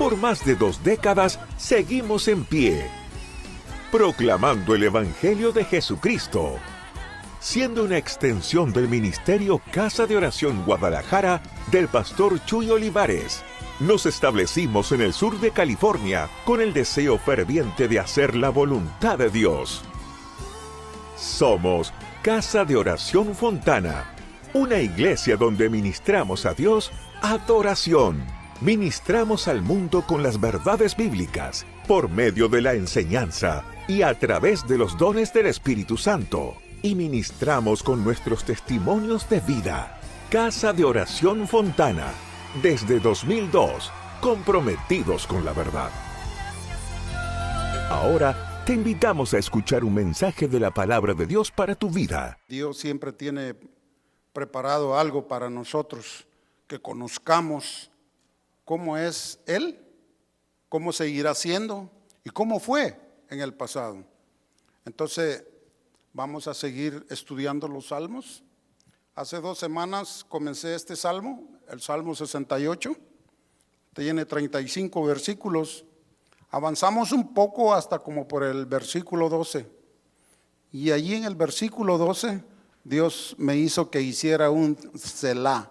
Por más de 2 décadas seguimos en pie, proclamando el Evangelio de Jesucristo, siendo una extensión del ministerio Casa de Oración Guadalajara del pastor Chuy Olivares. Nos establecimos en el sur de California con el deseo ferviente de hacer la voluntad de Dios. Somos Casa de Oración Fontana, una iglesia donde ministramos a Dios adoración. Ministramos al mundo con las verdades bíblicas, por medio de la enseñanza y a través de los dones del Espíritu Santo. Y ministramos con nuestros testimonios de vida. Casa de Oración Fontana, desde 2002, comprometidos con la verdad. Ahora te invitamos a escuchar un mensaje de la palabra de Dios para tu vida. Dios siempre tiene preparado algo para nosotros, que conozcamos cómo es Él, cómo seguirá siendo y cómo fue en el pasado. Entonces, vamos a seguir estudiando los salmos. Hace 2 semanas comencé este salmo, el Salmo 68. Tiene 35 versículos. Avanzamos un poco hasta como por el versículo 12. Y allí en el versículo 12, Dios me hizo que hiciera un Selah.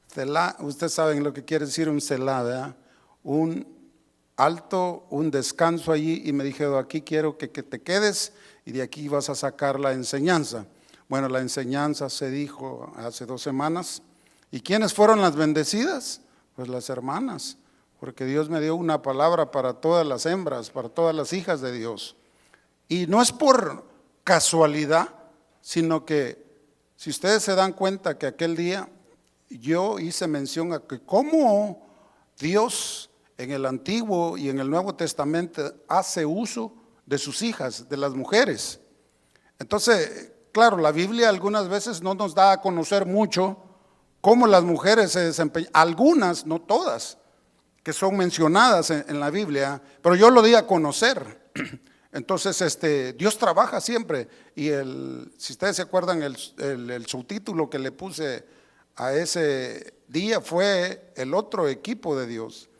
Selah, ustedes saben lo que quiere decir un Selah, ¿verdad? Un alto, un descanso allí, y me dijeron, aquí quiero que te quedes y de aquí vas a sacar la enseñanza. Bueno, la enseñanza se dijo hace 2 semanas. ¿Y quiénes fueron las bendecidas? Pues las hermanas, porque Dios me dio una palabra para todas las hembras, para todas las hijas de Dios. Y no es por casualidad, sino que si ustedes se dan cuenta que aquel día yo hice mención a que cómo Dios en el Antiguo y en el Nuevo Testamento hace uso de sus hijas, de las mujeres. Entonces, claro, la Biblia algunas veces no nos da a conocer mucho cómo las mujeres se desempeñan, algunas, no todas, que son mencionadas en la Biblia, pero yo lo di a conocer. Entonces, Dios trabaja siempre, y si ustedes se acuerdan, el subtítulo que le puse a ese día fue el otro equipo de Dios.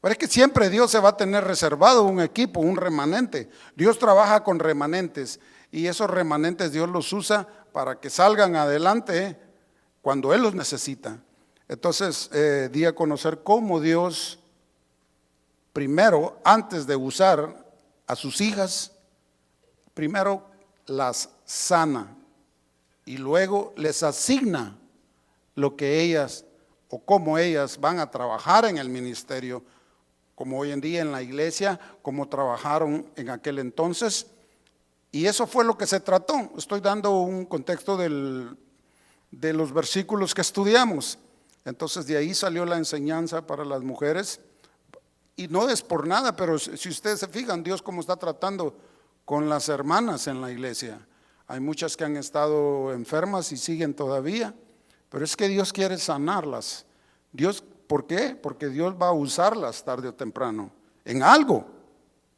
Pero es que siempre Dios se va a tener reservado un equipo, un remanente. Dios trabaja con remanentes, y esos remanentes Dios los usa para que salgan adelante cuando Él los necesita. Entonces, di a conocer cómo Dios, primero, antes de usar a sus hijas, primero las sana y luego les asigna lo que ellas o cómo ellas van a trabajar en el ministerio, como hoy en día en la iglesia, como trabajaron en aquel entonces. Y eso fue lo que se trató. Estoy dando un contexto de los versículos que estudiamos. Entonces de ahí salió la enseñanza para las mujeres. Y no es por nada, pero si ustedes se fijan, Dios cómo está tratando con las hermanas en la iglesia. Hay muchas que han estado enfermas y siguen todavía, pero es que Dios quiere sanarlas. ¿Por qué? Porque Dios va a usarlas tarde o temprano. En algo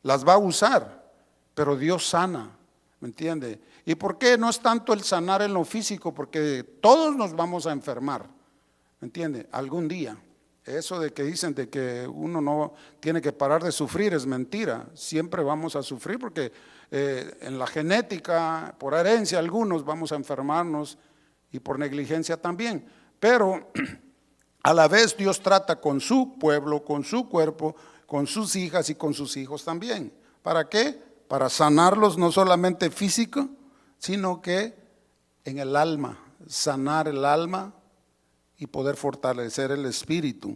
las va a usar, pero Dios sana, ¿me entiende? ¿Y por qué no es tanto el sanar en lo físico? Porque todos nos vamos a enfermar, ¿me entiende? Algún día. Eso de que dicen de que uno no tiene que parar de sufrir es mentira. Siempre vamos a sufrir porque en la genética, por herencia, algunos vamos a enfermarnos y por negligencia también. Pero a la vez Dios trata con su pueblo, con su cuerpo, con sus hijas y con sus hijos también. ¿Para qué? Para sanarlos no solamente físico, sino que en el alma, sanar el alma y poder fortalecer el espíritu.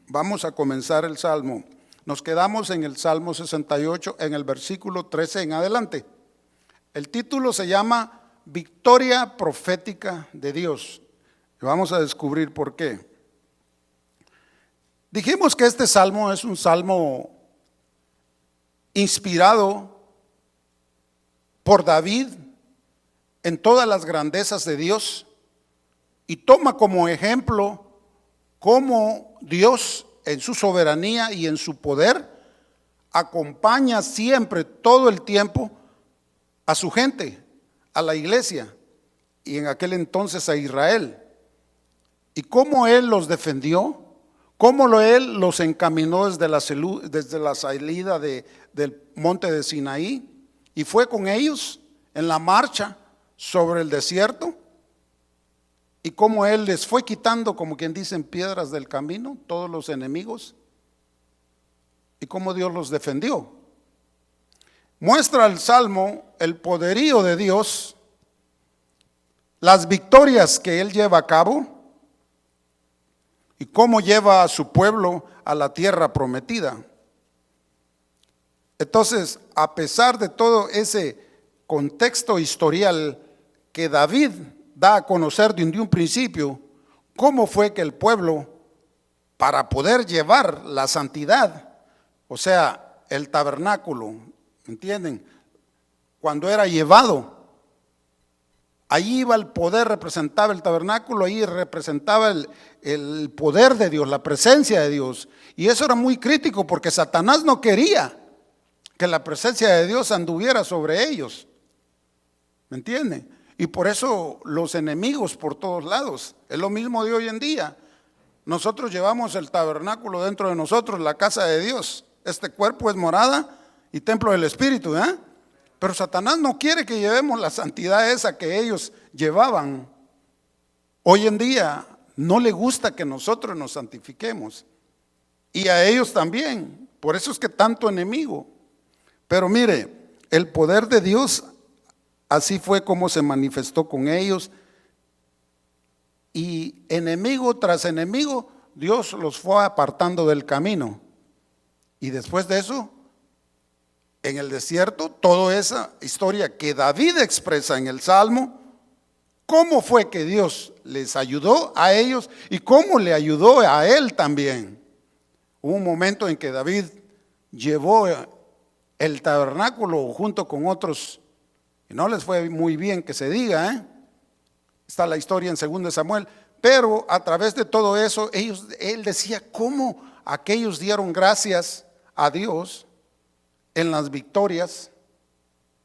Vamos a comenzar el salmo. Nos quedamos en el Salmo 68, en el versículo 13 en adelante. El título se llama Victoria profética de Dios. Vamos a descubrir por qué. Dijimos que este salmo es un salmo inspirado por David en todas las grandezas de Dios, y toma como ejemplo cómo Dios en su soberanía y en su poder acompaña siempre, todo el tiempo, a su gente, a la iglesia, y en aquel entonces a Israel. Y cómo Él los defendió, cómo él los encaminó desde la salida del monte de Sinaí y fue con ellos en la marcha sobre el desierto, y cómo él les fue quitando, como quien dice, en piedras del camino, todos los enemigos, y cómo Dios los defendió. Muestra el Salmo el poderío de Dios, las victorias que él lleva a cabo y cómo lleva a su pueblo a la tierra prometida. Entonces, a pesar de todo ese contexto historial que David da a conocer desde un principio, cómo fue que el pueblo, para poder llevar la santidad, o sea, el tabernáculo, ¿entienden? Cuando era llevado, allí iba el poder, representaba el tabernáculo, ahí representaba el poder de Dios, la presencia de Dios. Y eso era muy crítico porque Satanás no quería que la presencia de Dios anduviera sobre ellos. ¿Me entienden? Y por eso los enemigos por todos lados. Es lo mismo de hoy en día. Nosotros llevamos el tabernáculo dentro de nosotros, la casa de Dios. Este cuerpo es morada y templo del Espíritu, ¿eh? Pero Satanás no quiere que llevemos la santidad esa que ellos llevaban. Hoy en día no le gusta que nosotros nos santifiquemos. Y a ellos también. Por eso es que tanto enemigo. Pero mire, el poder de Dios, así fue como se manifestó con ellos. Y enemigo tras enemigo, Dios los fue apartando del camino. Y después de eso, en el desierto, toda esa historia que David expresa en el Salmo, cómo fue que Dios les ayudó a ellos y cómo le ayudó a él también. Hubo un momento en que David llevó el tabernáculo junto con otros, y no les fue muy bien que se diga, ¿eh? Está la historia en 2 Samuel, pero a través de todo eso, él decía cómo aquellos dieron gracias a Dios en las victorias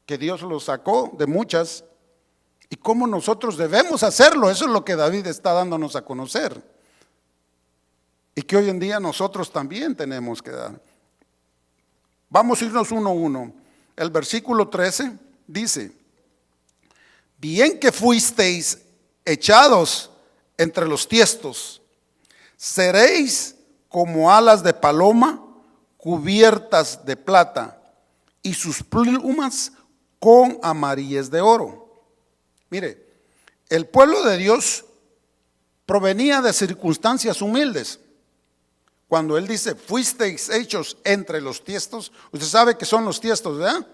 que Dios los sacó de muchas, y cómo nosotros debemos hacerlo. Eso es lo que David está dándonos a conocer, y que hoy en día nosotros también tenemos que dar. Vamos a irnos uno a uno. El versículo 13 dice: bien que fuisteis echados entre los tiestos, seréis como alas de paloma cubiertas de plata, y sus plumas con amarillas de oro. Mire, el pueblo de Dios provenía de circunstancias humildes. Cuando él dice, fuisteis hechos entre los tiestos, usted sabe que son los tiestos, ¿verdad?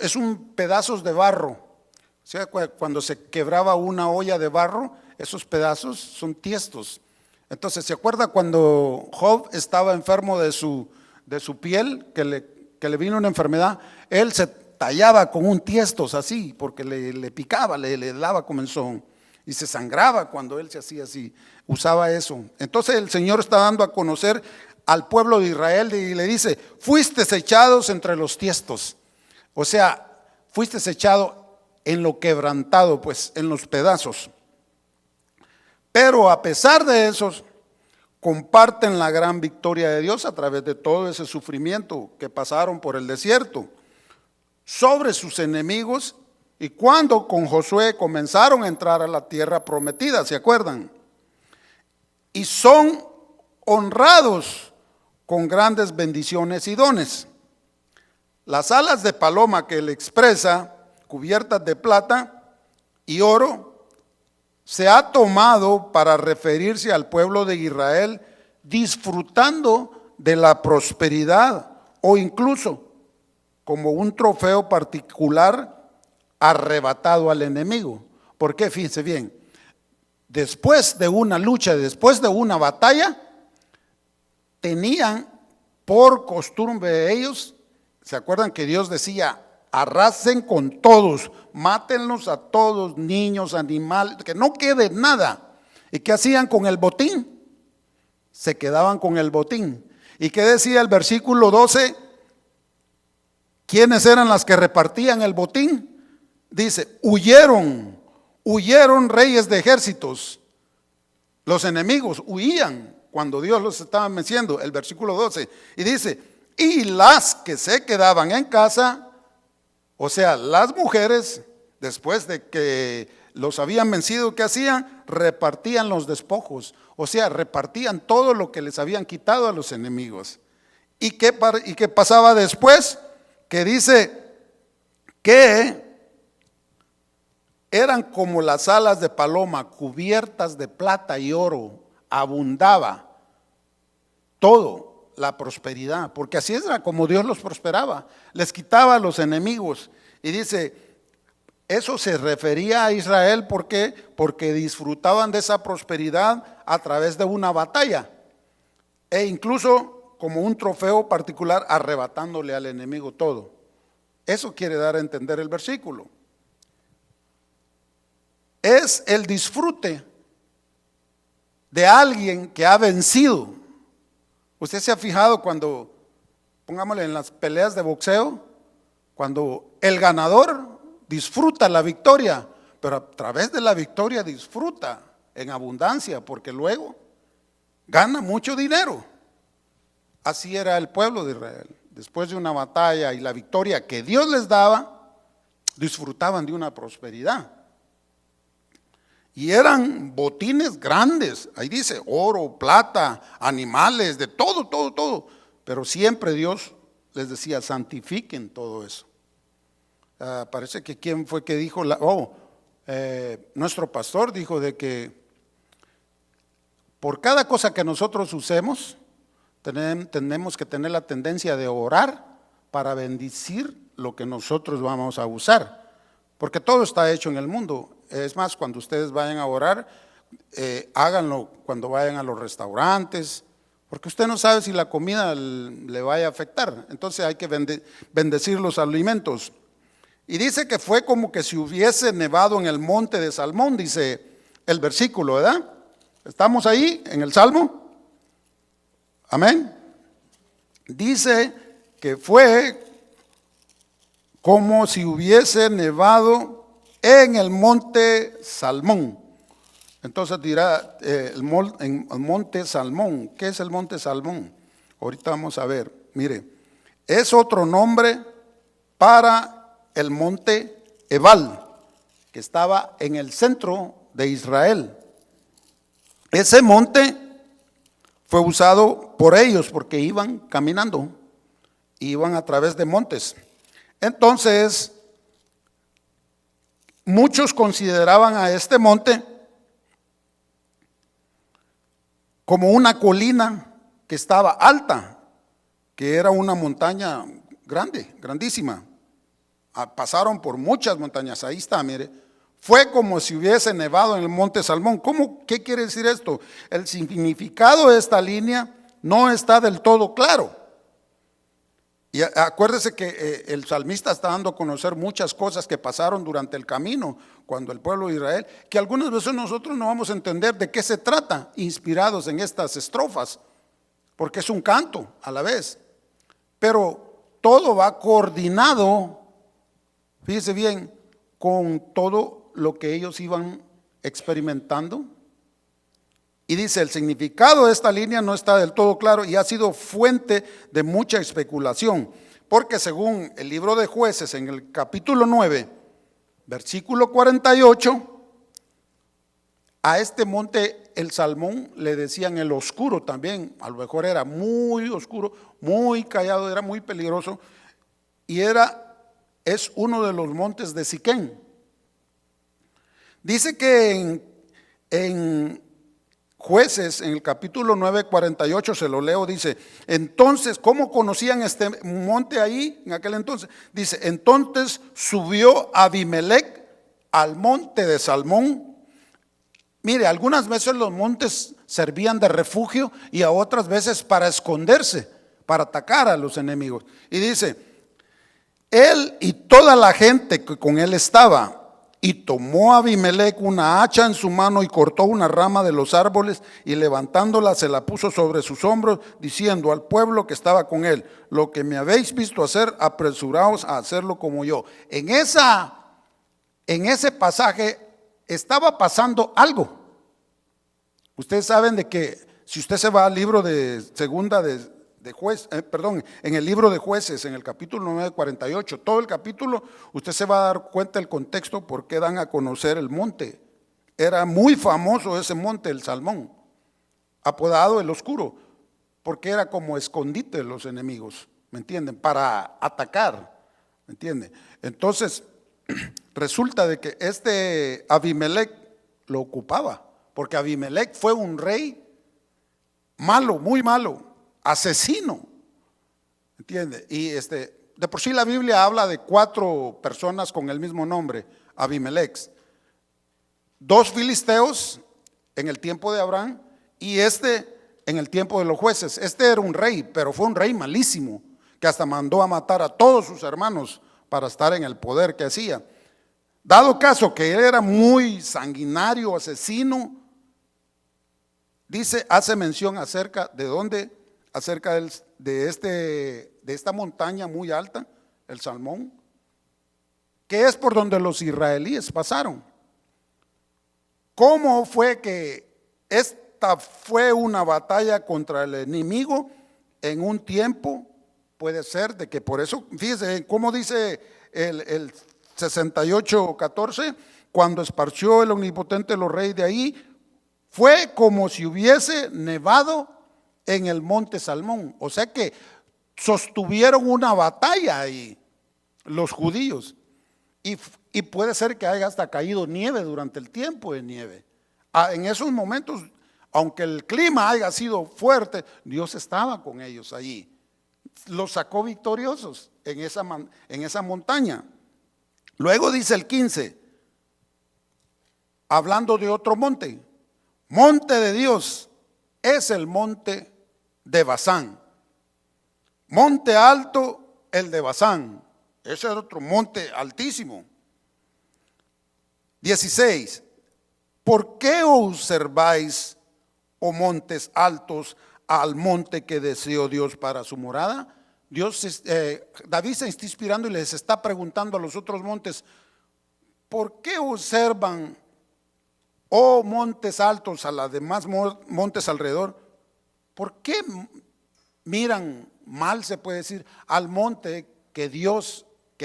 Es un pedazos de barro. O sea, cuando se quebraba una olla de barro, esos pedazos son tiestos. Entonces, ¿se acuerda cuando Job estaba enfermo de su piel, que le vino una enfermedad? Él se tallaba con un tiestos así, porque le picaba, le daba comezón, y se sangraba cuando él se hacía así, usaba eso. Entonces el Señor está dando a conocer al pueblo de Israel y le dice, fuisteis echados entre los tiestos. O sea, fuisteis echado en lo quebrantado, pues en los pedazos. Pero a pesar de eso, comparten la gran victoria de Dios a través de todo ese sufrimiento que pasaron por el desierto sobre sus enemigos, y cuando con Josué comenzaron a entrar a la tierra prometida, ¿se acuerdan? Y son honrados con grandes bendiciones y dones. Las alas de paloma que él expresa, cubiertas de plata y oro, se ha tomado para referirse al pueblo de Israel disfrutando de la prosperidad, o incluso como un trofeo particular arrebatado al enemigo. ¿Por qué? Fíjense bien, después de una lucha, después de una batalla, tenían por costumbre de ellos, ¿se acuerdan que Dios decía, arrasen con todos, mátenlos a todos, niños, animales, que no quede nada? ¿Y qué hacían con el botín? Se quedaban con el botín. ¿Y qué decía el versículo 12? ¿Quiénes eran las que repartían el botín? Dice, huyeron reyes de ejércitos. Los enemigos huían cuando Dios los estaba venciendo, el versículo 12, y dice, y las que se quedaban en casa, o sea, las mujeres, después de que los habían vencido, ¿qué hacían? Repartían los despojos, o sea, repartían todo lo que les habían quitado a los enemigos. ¿Y qué pasaba después? Que dice que eran como las alas de paloma cubiertas de plata y oro, abundaba todo, la prosperidad, porque así era como Dios los prosperaba, les quitaba a los enemigos. Y dice, eso se refería a Israel, ¿por qué? Porque disfrutaban de esa prosperidad a través de una batalla, e incluso como un trofeo particular, arrebatándole al enemigo todo. Eso quiere dar a entender el versículo. Es el disfrute de alguien que ha vencido. Usted se ha fijado cuando, pongámosle en las peleas de boxeo, cuando el ganador disfruta la victoria, pero a través de la victoria disfruta en abundancia, porque luego gana mucho dinero. Así era el pueblo de Israel. Después de una batalla y la victoria que Dios les daba, disfrutaban de una prosperidad. Y eran botines grandes, ahí dice, oro, plata, animales, de todo, todo, todo. Pero siempre Dios les decía, santifiquen todo eso. Parece que quién fue que dijo, nuestro pastor dijo de que por cada cosa que nosotros usemos, tenemos que tener la tendencia de orar para bendecir lo que nosotros vamos a usar, porque todo está hecho en el mundo. Es más, cuando ustedes vayan a orar, háganlo cuando vayan a los restaurantes, porque usted no sabe si la comida le vaya a afectar, entonces hay que bendecir los alimentos. Y dice que fue como que si hubiese nevado en el monte de Salmón, dice el versículo, ¿verdad? ¿Estamos ahí en el Salmo? Amén. Dice que fue como si hubiese nevado en el monte Salmón. Entonces dirá el monte Salmón. ¿Qué es el monte Salmón? Ahorita vamos a ver. Mire, es otro nombre para el monte Ebal, que estaba en el centro de Israel. Ese monte fue usado por ellos porque iban caminando, iban a través de montes. Entonces, muchos consideraban a este monte como una colina que estaba alta, que era una montaña grande, grandísima. Pasaron por muchas montañas, ahí está, mire. Fue como si hubiese nevado en el monte Salmón. ¿Qué quiere decir esto? El significado de esta línea no está del todo claro. Y acuérdese que el salmista está dando a conocer muchas cosas que pasaron durante el camino, cuando el pueblo de Israel, que algunas veces nosotros no vamos a entender de qué se trata, inspirados en estas estrofas, porque es un canto a la vez. Pero todo va coordinado, fíjese bien, con todo lo que ellos iban experimentando. Y dice, el significado de esta línea no está del todo claro y ha sido fuente de mucha especulación, porque según el libro de Jueces, en el capítulo 9, versículo 48, a este monte el Salmón le decían el oscuro también. A lo mejor era muy oscuro, muy callado, era muy peligroso, y es uno de los montes de Siquén. Dice que en Jueces, en el capítulo 9, 48, se lo leo, dice, entonces, ¿cómo conocían este monte ahí en aquel entonces? Dice, entonces subió Abimelech al monte de Salmón. Mire, algunas veces los montes servían de refugio y a otras veces para esconderse, para atacar a los enemigos. Y dice, él y toda la gente que con él estaba, y tomó Abimelech una hacha en su mano y cortó una rama de los árboles y levantándola se la puso sobre sus hombros, diciendo al pueblo que estaba con él, lo que me habéis visto hacer, apresuraos a hacerlo como yo. En ese pasaje estaba pasando algo. Ustedes saben de que si usted se va al libro de segunda de juez, en el libro de Jueces, en el capítulo 9, 48, todo el capítulo, usted se va a dar cuenta del contexto por qué dan a conocer el monte. Era muy famoso ese monte, el Salmón, apodado el Oscuro, porque era como escondite de los enemigos, ¿me entienden? Para atacar, ¿me entienden? Entonces, resulta de que este Abimelech lo ocupaba, porque Abimelech fue un rey malo, muy malo, asesino, ¿entiende? Y de por sí la Biblia habla de 4 personas con el mismo nombre, Abimelech. 2 filisteos en el tiempo de Abraham y en el tiempo de los jueces. Era un rey, pero fue un rey malísimo, que hasta mandó a matar a todos sus hermanos para estar en el poder que hacía. Dado caso que él era muy sanguinario, asesino, hace mención acerca de dónde, acerca de esta montaña muy alta, el Salmón, que es por donde los israelíes pasaron. ¿Cómo fue que esta fue una batalla contra el enemigo en un tiempo? Puede ser de que por eso, fíjese cómo dice el 68:14, cuando esparció el omnipotente los reyes de ahí, fue como si hubiese nevado en el monte Salmón. O sea que sostuvieron una batalla ahí los judíos. Y puede ser que haya hasta caído nieve durante el tiempo de nieve. En esos momentos, aunque el clima haya sido fuerte, Dios estaba con ellos allí. Los sacó victoriosos en esa montaña. Luego dice el 15, hablando de otro monte. Monte de Dios es el monte de Basán. Monte alto, el de Basán. Ese es otro monte altísimo. 16. ¿Por qué observáis, oh montes altos, al monte que deseó Dios para su morada? David se está inspirando y les está preguntando a los otros montes, ¿por qué observan, oh montes altos, a los demás montes alrededor? ¿Por qué miran mal, se puede decir, al monte que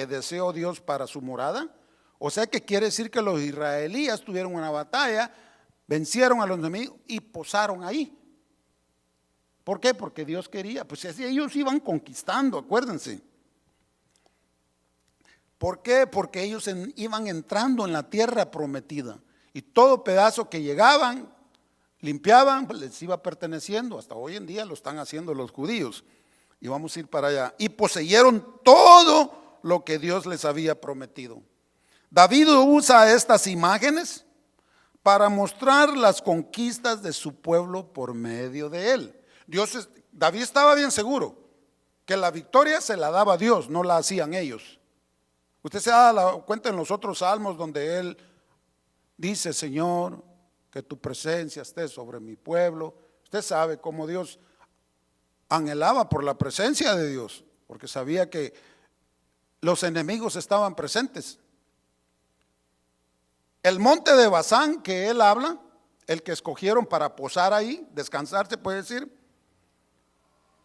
deseó Dios para su morada? O sea que quiere decir que los israelíes tuvieron una batalla, vencieron a los enemigos y posaron ahí. ¿Por qué? Porque Dios quería, pues así ellos iban conquistando, acuérdense. ¿Por qué? Porque ellos iban entrando en la tierra prometida y todo pedazo que llegaban, limpiaban, pues les iba perteneciendo. Hasta hoy en día lo están haciendo los judíos y vamos a ir para allá. Y poseyeron todo lo que Dios les había prometido. David usa estas imágenes para mostrar las conquistas de su pueblo por medio de él. David estaba bien seguro que la victoria se la daba Dios, no la hacían ellos. Usted se da cuenta en los otros salmos donde él dice, Señor, que tu presencia esté sobre mi pueblo. Usted sabe cómo Dios anhelaba por la presencia de Dios, porque sabía que los enemigos estaban presentes. El monte de Basán que él habla, el que escogieron para posar ahí, descansar, se puede decir,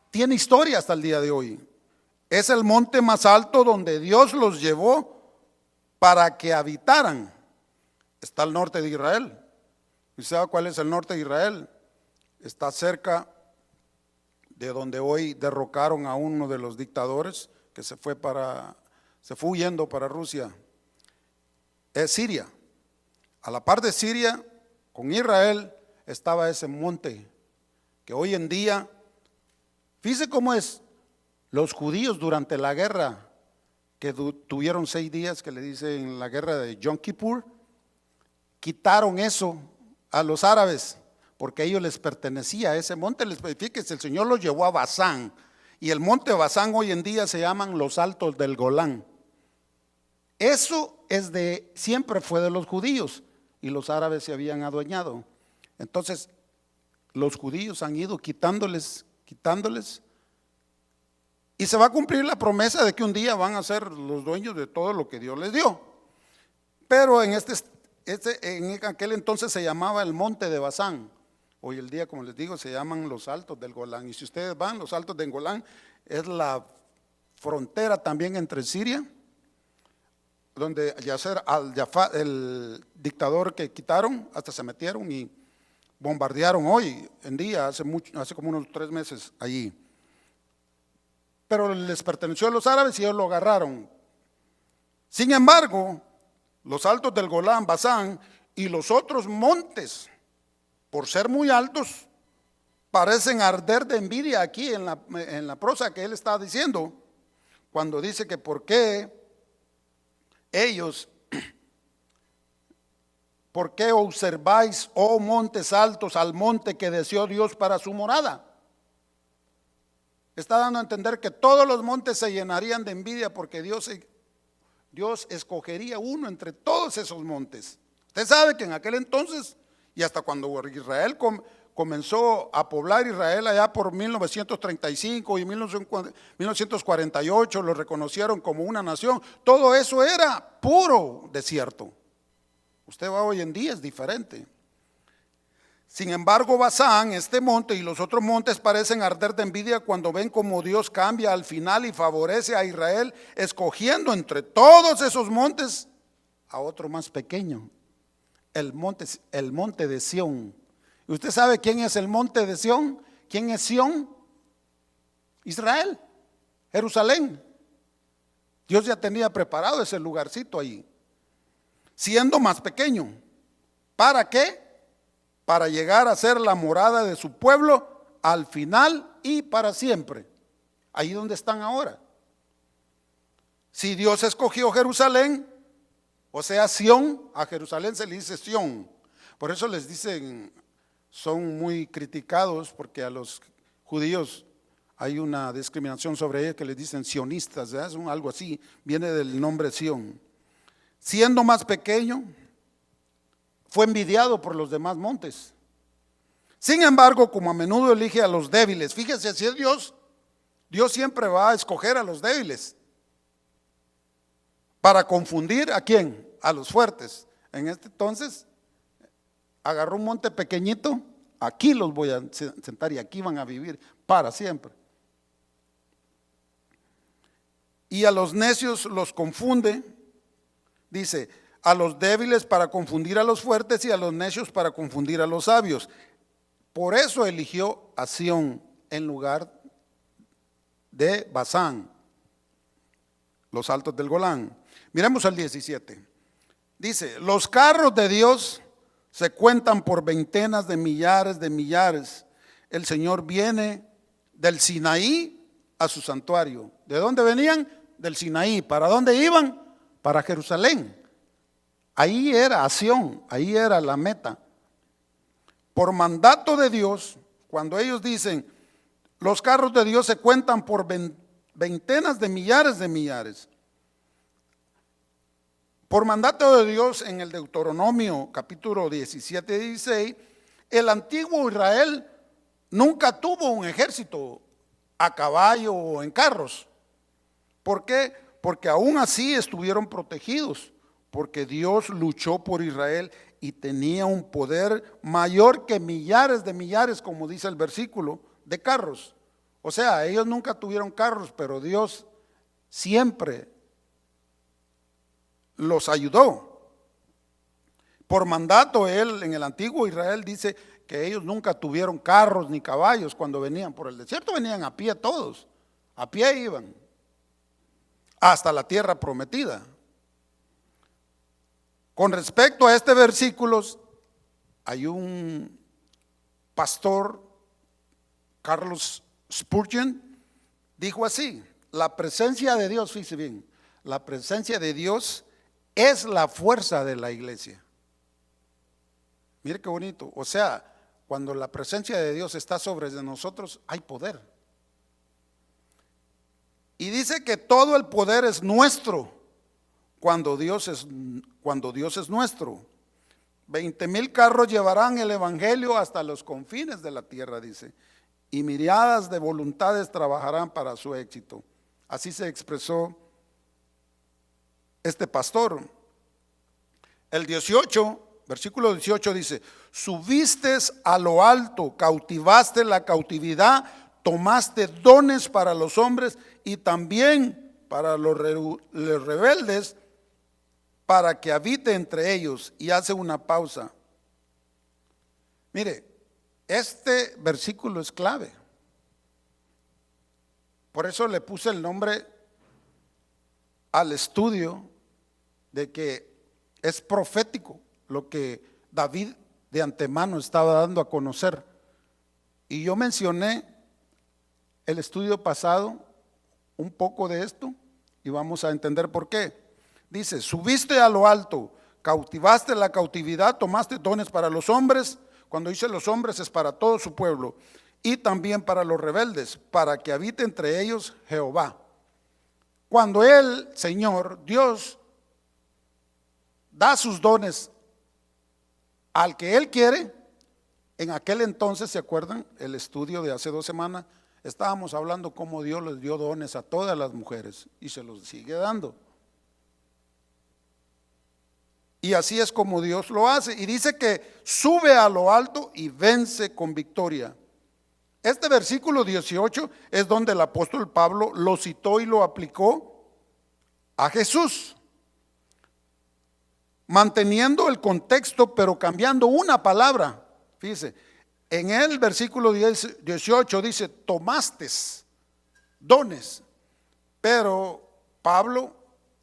tiene historia hasta el día de hoy. Es el monte más alto donde Dios los llevó para que habitaran. Está al norte de Israel. ¿Y sabe cuál es el norte de Israel? Está cerca de donde hoy derrocaron a uno de los dictadores que se fue huyendo para Rusia. Es Siria. A la par de Siria, con Israel, estaba ese monte que hoy en día, fíjese cómo es, los judíos durante la guerra que tuvieron 6 días, que le dicen la guerra de Yom Kippur, quitaron eso a los árabes porque a ellos les pertenecía ese monte. Fíjese, el Señor los llevó a Basán y el monte Basán hoy en día se llaman los altos del Golán. Eso siempre fue de los judíos y los árabes se habían adueñado. Entonces los judíos han ido quitándoles y se va a cumplir la promesa de que un día van a ser los dueños de todo lo que Dios les dio. Pero en aquel entonces se llamaba el monte de Basán. Hoy el día, como les digo, se llaman los Altos del Golán. Y si ustedes van, los Altos del Golán es la frontera también entre Siria, donde Yasser al-Arafat, el dictador que quitaron, hasta se metieron y bombardearon hoy en día, hace como unos 3 meses allí. Pero les perteneció a los árabes y ellos lo agarraron. Sin embargo, los Altos del Golán, Basán y los otros montes, por ser muy altos, parecen arder de envidia aquí en la prosa que él está diciendo, cuando dice que por qué ellos, ¿por qué observáis, oh montes altos, al monte que deseó Dios para su morada? Está dando a entender que todos los montes se llenarían de envidia porque Dios escogería uno entre todos esos montes. Usted sabe que en aquel entonces, y hasta cuando Israel comenzó a poblar Israel allá por 1935 y 1948, lo reconocieron como una nación. Todo eso era puro desierto. Usted va hoy en día, es diferente. Sin embargo, Basán, este monte y los otros montes parecen arder de envidia cuando ven cómo Dios cambia al final y favorece a Israel, escogiendo entre todos esos montes a otro más pequeño, el monte de Sión. ¿Y usted sabe quién es el monte de Sión? ¿Quién es Sión? Israel, Jerusalén. Dios ya tenía preparado ese lugarcito ahí, siendo más pequeño. ¿Para qué? Para llegar a ser la morada de su pueblo al final y para siempre. Ahí donde están ahora. Si Dios escogió Jerusalén, o sea Sión, a Jerusalén se le dice Sión. Por eso les dicen, son muy criticados porque a los judíos hay una discriminación sobre ellos que les dicen sionistas, ¿verdad? Son algo así, viene del nombre Sión. Siendo más pequeño, fue envidiado por los demás montes. Sin embargo, como a menudo elige a los débiles, fíjese, si es Dios, Dios siempre va a escoger a los débiles para confundir ¿a quién? A los fuertes. En este entonces agarró un monte pequeñito, aquí los voy a sentar y aquí van a vivir para siempre. Y a los necios los confunde, dice, a los débiles para confundir a los fuertes y a los necios para confundir a los sabios. Por eso eligió a Sión en lugar de Basán, los Altos del Golán. Miremos al 17. Dice, los carros de Dios se cuentan por ventenas de millares de millares. El Señor viene del Sinaí a su santuario. ¿De dónde venían? Del Sinaí. ¿Para dónde iban? Para Jerusalén. Ahí era Sión, ahí era la meta. Por mandato de Dios, cuando ellos dicen, los carros de Dios se cuentan por ventenas de millares. Por mandato de Dios, en el Deuteronomio capítulo 17 y 16, el antiguo Israel nunca tuvo un ejército a caballo o en carros. ¿Por qué? Porque aún así estuvieron protegidos, porque Dios luchó por Israel y tenía un poder mayor que millares de millares, como dice el versículo, de carros. O sea, ellos nunca tuvieron carros, pero Dios siempre los ayudó. Por mandato, él en el antiguo Israel dice que ellos nunca tuvieron carros ni caballos cuando venían por el desierto, venían a pie todos, a pie iban hasta la tierra prometida. Con respecto a este versículo, hay un pastor, Carlos Spurgeon, dijo así, la presencia de Dios, fíjese bien, la presencia de Dios es la fuerza de la iglesia. Mire qué bonito, o sea, cuando la presencia de Dios está sobre nosotros, hay poder. Y dice que todo el poder es nuestro cuando Dios es nuestro. 20,000 carros llevarán el evangelio hasta los confines de la tierra, dice, y miriadas de voluntades trabajarán para su éxito. Así se expresó este pastor. El 18 versículo 18 dice: subiste a lo alto, cautivaste la cautividad, tomaste dones para los hombres y también para los rebeldes, para que habite entre ellos. Y hace una pausa. Mire, este versículo es clave. Por eso le puse el nombre al estudio de que es profético lo que David de antemano estaba dando a conocer. Y yo mencioné el estudio pasado un poco de esto y vamos a entender por qué. Dice: subiste a lo alto, cautivaste la cautividad, tomaste dones para los hombres. Cuando dice los hombres es para todo su pueblo, y también para los rebeldes, para que habite entre ellos Jehová. Cuando el Señor, Dios, da sus dones al que Él quiere, en aquel entonces, ¿se acuerdan? El estudio de hace 2 semanas, estábamos hablando cómo Dios les dio dones a todas las mujeres y se los sigue dando. Y así es como Dios lo hace. Y dice que sube a lo alto y vence con victoria. Este versículo 18 es donde el apóstol Pablo lo citó y lo aplicó a Jesús, manteniendo el contexto pero cambiando una palabra. Fíjese, en el versículo 18 dice: tomaste dones, pero Pablo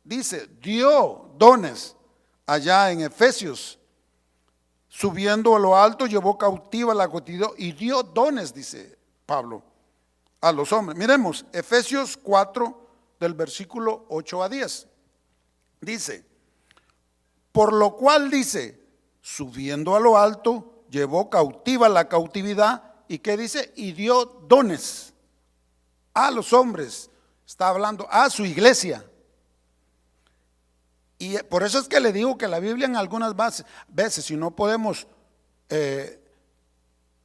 dice: dio dones. Allá en Efesios, subiendo a lo alto, llevó cautiva la cautividad y dio dones, dice Pablo, a los hombres. Miremos Efesios 4 del versículo 8 a 10. Dice: por lo cual dice, subiendo a lo alto, llevó cautiva la cautividad. ¿Y qué dice? Y dio dones a los hombres. Está hablando a su iglesia. Y por eso es que le digo que la Biblia en algunas veces, si no podemos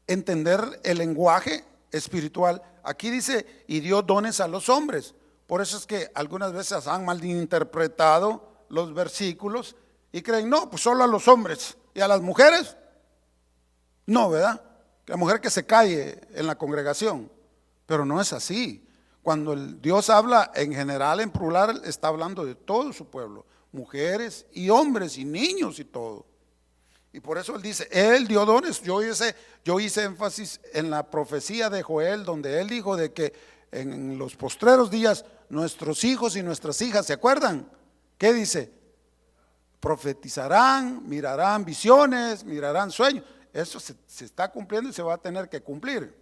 entender el lenguaje espiritual, aquí dice: y dio dones a los hombres. Por eso es que algunas veces han malinterpretado los versículos y creen: no, pues solo a los hombres, y a las mujeres no, ¿verdad? La mujer que se calle en la congregación. Pero no es así. Cuando Dios habla en general, en plural, está hablando de todo su pueblo, mujeres y hombres y niños y todo. Y por eso Él dice: Él dio dones. Yo hice énfasis en la profecía de Joel, donde Él dijo de que en los postreros días nuestros hijos y nuestras hijas, ¿se acuerdan? ¿Qué dice? Profetizarán, mirarán visiones, mirarán sueños. Eso se está cumpliendo y se va a tener que cumplir.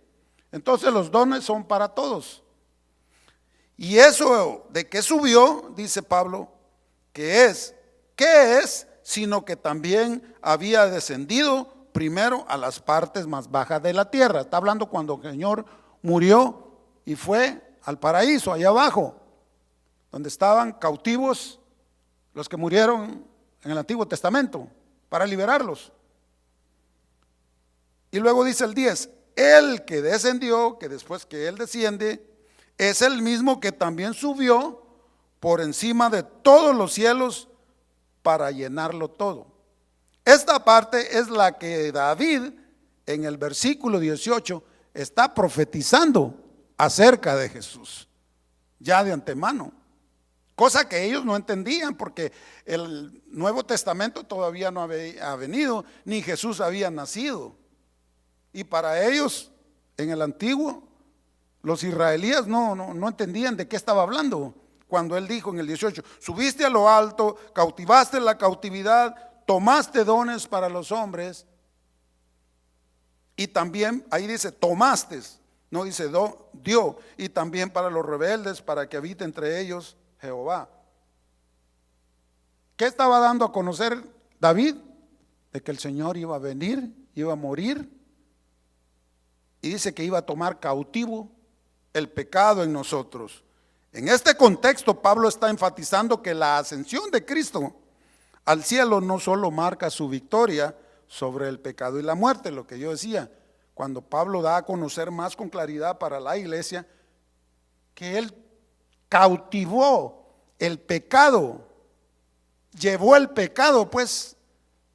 Entonces los dones son para todos. Y eso de que subió, dice Pablo, ¿qué es? Sino que también había descendido primero a las partes más bajas de la tierra. Está hablando cuando el Señor murió y fue al paraíso, allá abajo, donde estaban cautivos los que murieron en el Antiguo Testamento, para liberarlos. Y luego dice el 10: el que descendió, que después que Él desciende, es el mismo que también subió por encima de todos los cielos para llenarlo todo. Esta parte es la que David en el versículo 18 está profetizando acerca de Jesús, ya de antemano, cosa que ellos no entendían porque el Nuevo Testamento todavía no había venido, ni Jesús había nacido. Y para ellos, en el antiguo, los israelíes no entendían de qué estaba hablando. Cuando Él dijo en el 18: subiste a lo alto, cautivaste la cautividad, tomaste dones para los hombres. Y también, ahí dice tomaste, no dice dio. Y también para los rebeldes, para que habite entre ellos Jehová. ¿Qué estaba dando a conocer David? De que el Señor iba a venir, iba a morir. Y dice que iba a tomar cautivo el pecado en nosotros. En este contexto, Pablo está enfatizando que la ascensión de Cristo al cielo no solo marca su victoria sobre el pecado y la muerte, lo que yo decía, cuando Pablo da a conocer más con claridad para la iglesia, que Él cautivó el pecado, llevó el pecado pues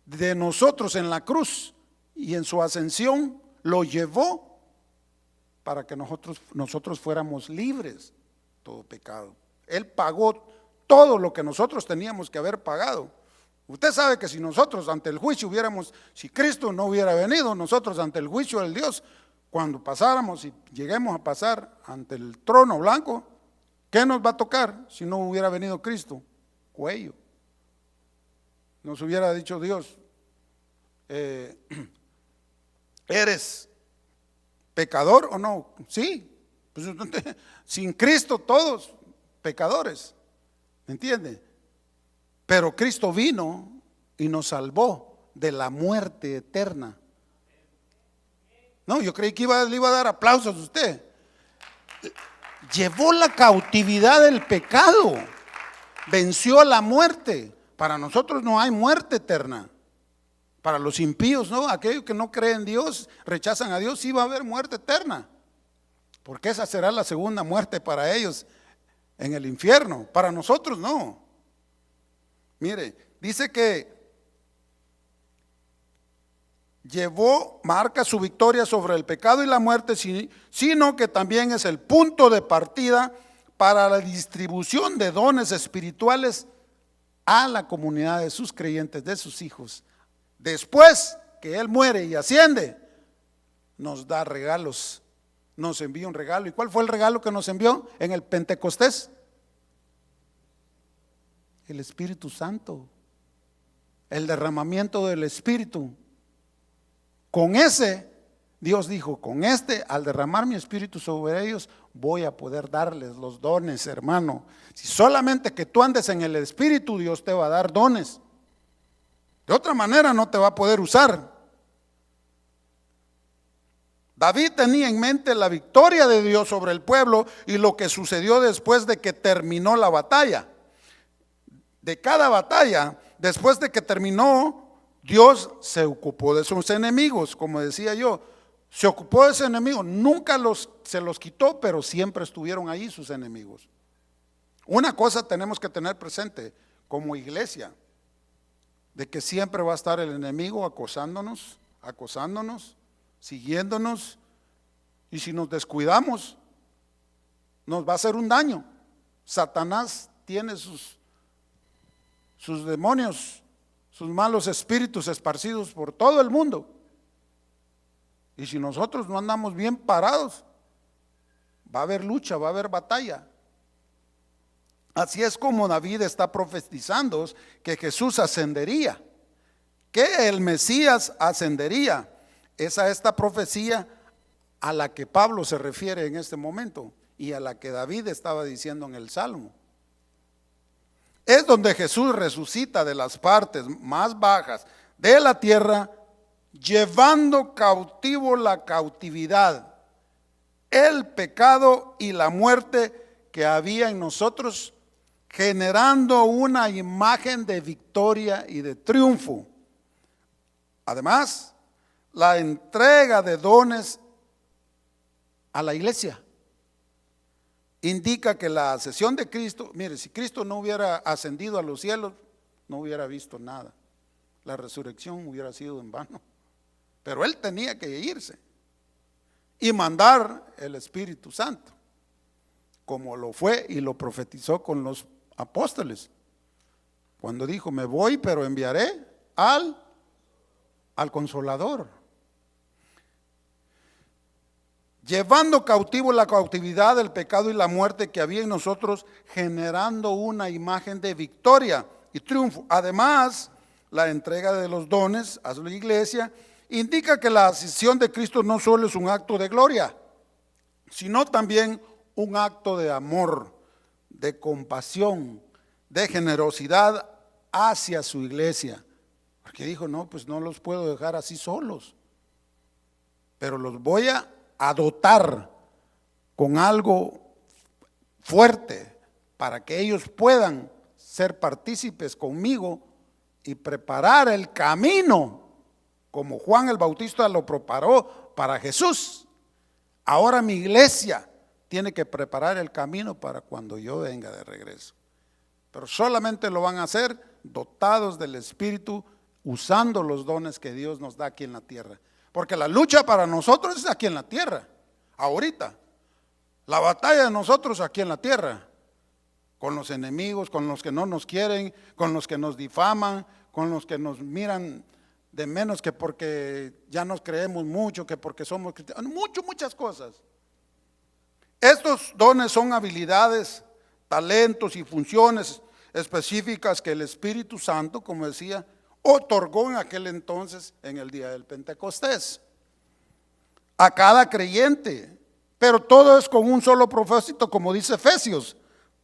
de nosotros en la cruz y en su ascensión lo llevó para que nosotros fuéramos libres de todo pecado. Él pagó todo lo que nosotros teníamos que haber pagado. Usted sabe que si nosotros ante el juicio si Cristo no hubiera venido, nosotros ante el juicio del Dios, cuando pasáramos y lleguemos a pasar ante el trono blanco, ¿qué nos va a tocar si no hubiera venido Cristo? Cuello. Nos hubiera dicho Dios, ¿eres pecador o no? Sí, pues, sin Cristo todos pecadores, ¿me entiende? Pero Cristo vino y nos salvó de la muerte eterna. No, yo creí que le iba a dar aplausos a usted. Llevó la cautividad del pecado, venció a la muerte. Para nosotros no hay muerte eterna. Para los impíos, no, aquellos que no creen en Dios, rechazan a Dios, sí va a haber muerte eterna. Porque esa será la segunda muerte para ellos en el infierno. Para nosotros no. Mire, dice que marca su victoria sobre el pecado y la muerte, sino que también es el punto de partida para la distribución de dones espirituales a la comunidad de sus creyentes, de sus hijos. Después que Él muere y asciende, nos da regalos, nos envía un regalo. ¿Y cuál fue el regalo que nos envió en el Pentecostés? El Espíritu Santo, el derramamiento del Espíritu. Con ese, Dios dijo, con al derramar mi Espíritu sobre ellos, voy a poder darles los dones, hermano. Si solamente que tú andes en el Espíritu, Dios te va a dar dones. De otra manera no te va a poder usar. David tenía en mente la victoria de Dios sobre el pueblo y lo que sucedió después de que terminó la batalla. De cada batalla, después de que terminó, Dios se ocupó de sus enemigos, como decía yo. Se ocupó de sus enemigos, nunca se los quitó, pero siempre estuvieron ahí sus enemigos. Una cosa tenemos que tener presente como iglesia, de que siempre va a estar el enemigo acosándonos, siguiéndonos, y si nos descuidamos, nos va a hacer un daño. Satanás tiene sus demonios, sus malos espíritus esparcidos por todo el mundo. Y si nosotros no andamos bien parados, va a haber lucha, va a haber batalla. Así es como David está profetizando que Jesús ascendería, que el Mesías ascendería. Esa es esta profecía a la que Pablo se refiere en este momento y a la que David estaba diciendo en el Salmo. Es donde Jesús resucita de las partes más bajas de la tierra, llevando cautivo la cautividad, el pecado y la muerte que había en nosotros, generando una imagen de victoria y de triunfo. Además, la entrega de dones a la iglesia indica que la ascensión de Cristo, mire, si Cristo no hubiera ascendido a los cielos, no hubiera visto nada. La resurrección hubiera sido en vano. Pero Él tenía que irse y mandar el Espíritu Santo, como lo fue y lo profetizó con los apóstoles. Cuando dijo, me voy, pero enviaré al Consolador. Llevando cautivo la cautividad, el pecado y la muerte que había en nosotros, generando una imagen de victoria y triunfo. Además, la entrega de los dones a la iglesia indica que la ascensión de Cristo no solo es un acto de gloria, sino también un acto de amor, de compasión, de generosidad hacia su iglesia. Porque dijo, no, pues no los puedo dejar así solos, pero los voy a dotar con algo fuerte para que ellos puedan ser partícipes conmigo y preparar el camino como Juan el Bautista lo preparó para Jesús. Ahora mi iglesia tiene que preparar el camino para cuando yo venga de regreso, pero solamente lo van a hacer dotados del Espíritu usando los dones que Dios nos da aquí en la tierra. Porque la lucha para nosotros es aquí en la tierra, ahorita. La batalla de nosotros aquí en la tierra, con los enemigos, con los que no nos quieren, con los que nos difaman, con los que nos miran de menos, que porque ya nos creemos mucho, que porque somos cristianos, muchas cosas. Estos dones son habilidades, talentos y funciones específicas que el Espíritu Santo, como decía, otorgó en aquel entonces, en el día del Pentecostés, a cada creyente. Pero todo es con un solo propósito, como dice Efesios,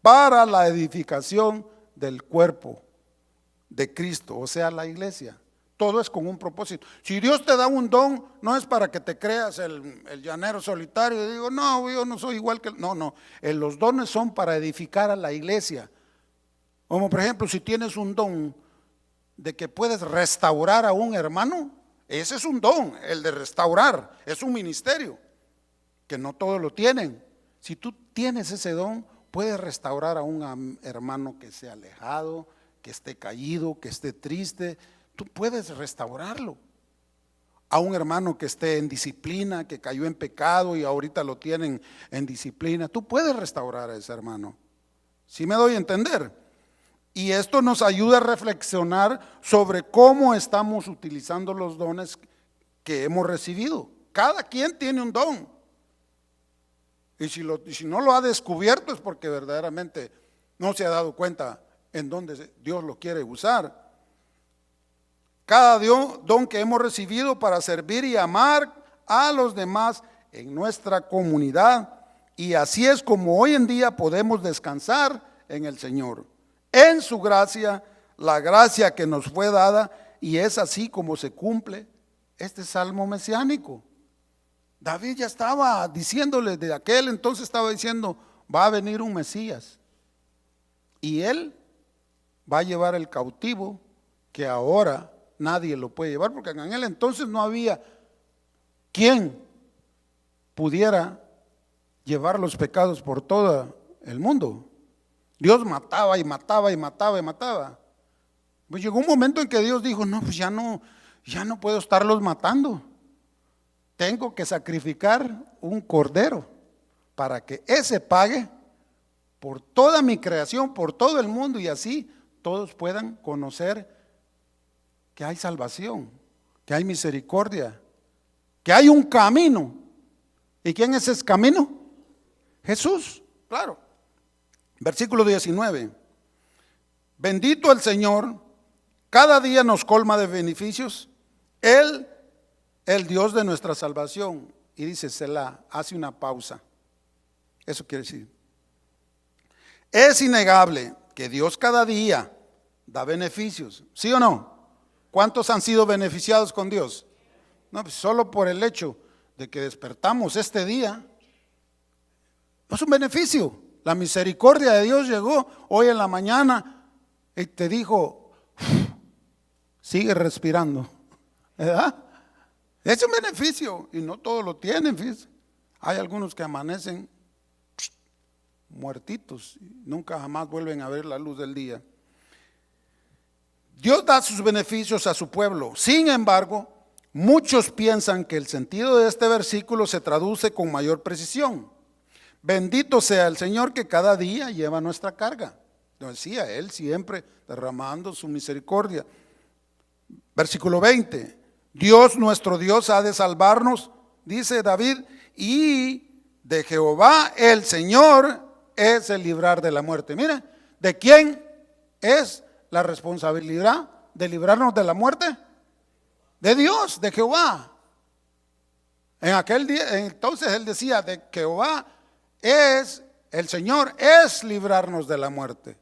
para la edificación del cuerpo de Cristo, o sea, la iglesia. Todo es con un propósito. Si Dios te da un don, no es para que te creas el llanero solitario y digo, no, yo no soy igual que... No, los dones son para edificar a la iglesia. Como por ejemplo, si tienes un don de que puedes restaurar a un hermano, ese es un don, el de restaurar, es un ministerio, que no todos lo tienen. Si tú tienes ese don, puedes restaurar a un hermano que esté alejado, que esté caído, que esté triste. Tú puedes restaurarlo. A un hermano que esté en disciplina, que cayó en pecado y ahorita lo tienen en disciplina, tú puedes restaurar a ese hermano. ¿Sí me doy a entender? Y esto nos ayuda a reflexionar sobre cómo estamos utilizando los dones que hemos recibido. Cada quien tiene un don. Y si no lo ha descubierto es porque verdaderamente no se ha dado cuenta en dónde Dios lo quiere usar. Cada don que hemos recibido para servir y amar a los demás en nuestra comunidad. Y así es como hoy en día podemos descansar en el Señor, en su gracia, la gracia que nos fue dada, y es así como se cumple este salmo mesiánico. David ya estaba diciéndole, de aquel entonces estaba diciendo, va a venir un Mesías y él va a llevar el cautivo que ahora nadie lo puede llevar, porque en aquel entonces no había quien pudiera llevar los pecados por todo el mundo. Dios mataba y mataba y mataba y mataba. Pues llegó un momento en que Dios dijo, no, pues ya no puedo estarlos matando. Tengo que sacrificar un cordero para que ese pague por toda mi creación, por todo el mundo, y así todos puedan conocer que hay salvación, que hay misericordia, que hay un camino. ¿Y quién es ese camino? Jesús, claro. Versículo 19. Bendito el Señor, cada día nos colma de beneficios. Él, el Dios de nuestra salvación. Y dice Selah, hace una pausa. Eso quiere decir. Es innegable que Dios cada día da beneficios, ¿sí o no? ¿Cuántos han sido beneficiados con Dios? No, pues solo por el hecho de que despertamos este día, es un beneficio. La misericordia de Dios llegó hoy en la mañana y te dijo, sigue respirando, ¿verdad? Es un beneficio y no todos lo tienen, fíjense. Hay algunos que amanecen muertitos y nunca jamás vuelven a ver la luz del día. Dios da sus beneficios a su pueblo. Sin embargo, muchos piensan que el sentido de este versículo se traduce con mayor precisión. Bendito sea el Señor que cada día lleva nuestra carga. Lo decía Él siempre derramando su misericordia. Versículo 20. Dios nuestro Dios ha de salvarnos, dice David, y de Jehová el Señor es el librar de la muerte. Mira, ¿de quién es la responsabilidad de librarnos de la muerte? De Dios, de Jehová. En aquel día, entonces él decía, de Jehová es, el Señor es librarnos de la muerte.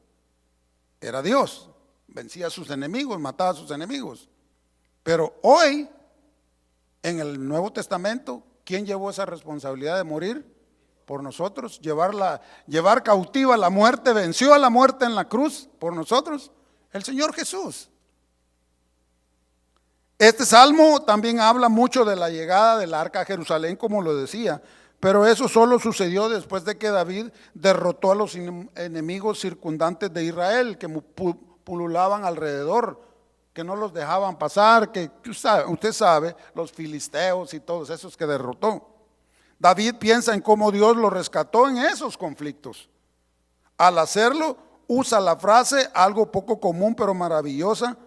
Era Dios, vencía a sus enemigos, mataba a sus enemigos. Pero hoy, en el Nuevo Testamento, ¿quién llevó esa responsabilidad de morir por nosotros? Llevar cautiva la muerte, venció a la muerte en la cruz por nosotros, el Señor Jesús. Este salmo también habla mucho de la llegada del arca a Jerusalén, como lo decía, pero eso solo sucedió después de que David derrotó a los enemigos circundantes de Israel que pululaban alrededor, que no los dejaban pasar, que usted sabe, los filisteos y todos esos que derrotó. David piensa en cómo Dios lo rescató en esos conflictos. Al hacerlo, usa la frase, algo poco común pero maravillosa: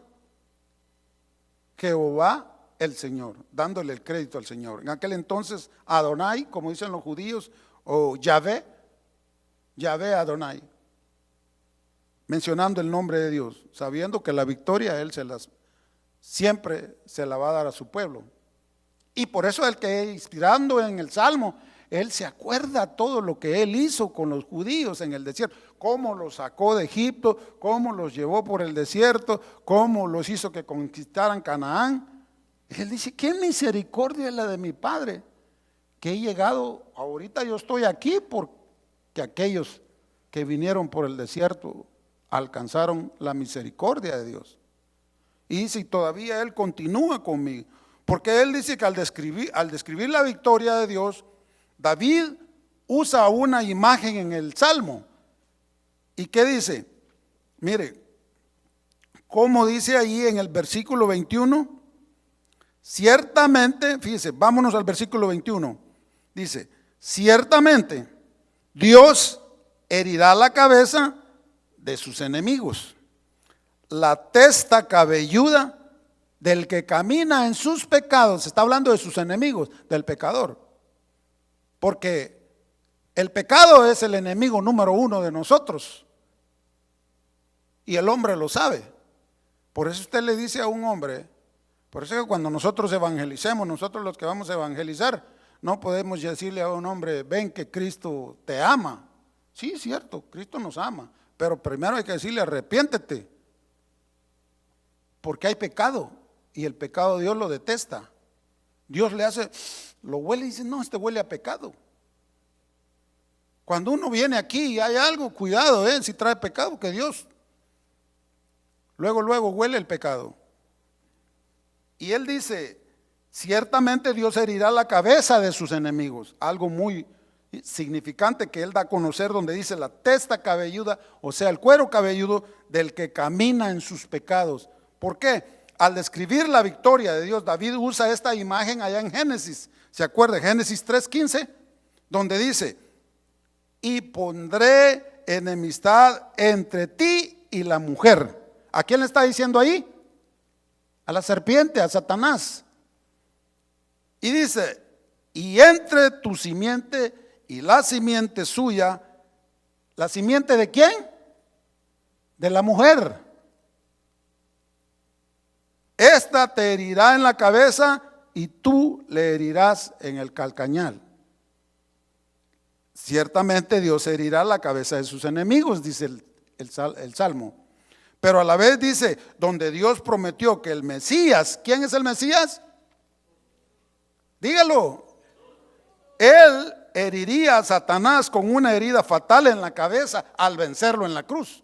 Jehová el Señor, dándole el crédito al Señor. En aquel entonces, Adonai, como dicen los judíos, o Yahvé Adonai, mencionando el nombre de Dios, sabiendo que la victoria Él siempre se la va a dar a su pueblo. Y por eso el que, inspirando en el Salmo, él se acuerda todo lo que él hizo con los judíos en el desierto, cómo los sacó de Egipto, cómo los llevó por el desierto, cómo los hizo que conquistaran Canaán. Él dice: qué misericordia es la de mi Padre, que he llegado, ahorita yo estoy aquí porque aquellos que vinieron por el desierto alcanzaron la misericordia de Dios. Y si todavía Él continúa conmigo, porque Él dice que al describir la victoria de Dios, David usa una imagen en el Salmo. ¿Y qué dice? Mire, como dice ahí en el versículo 21, ciertamente, fíjese, vámonos al versículo 21, dice: ciertamente Dios herirá la cabeza de sus enemigos, la testa cabelluda del que camina en sus pecados. Está hablando de sus enemigos, del pecador, porque el pecado es el enemigo número uno de nosotros, y el hombre lo sabe. Por eso usted le dice a un hombre, por eso que cuando nosotros evangelicemos, nosotros los que vamos a evangelizar, no podemos decirle a un hombre: ven que Cristo te ama. Sí, es cierto, Cristo nos ama, pero primero hay que decirle: arrepiéntete, porque hay pecado, y el pecado Dios lo detesta. Dios le hace, lo huele y dice: no, este huele a pecado. Cuando uno viene aquí y hay algo, cuidado, si trae pecado, que Dios luego huele el pecado. Y él dice: ciertamente Dios herirá la cabeza de sus enemigos. Algo muy significante que él da a conocer, donde dice la testa cabelluda, o sea, el cuero cabelludo del que camina en sus pecados. ¿Por qué? Al describir la victoria de Dios, David usa esta imagen allá en Génesis. ¿Se acuerda? Génesis 3:15, donde dice: y pondré enemistad entre ti y la mujer. ¿A quién le está diciendo ahí? A la serpiente, a Satanás. Y dice: y entre tu simiente y la simiente suya. ¿La simiente de quién? De la mujer. Esta te herirá en la cabeza y tú le herirás en el calcañal. Ciertamente Dios herirá la cabeza de sus enemigos, dice el Salmo. Pero a la vez dice, donde Dios prometió que el Mesías, ¿quién es el Mesías? Dígalo. Él heriría a Satanás con una herida fatal en la cabeza al vencerlo en la cruz.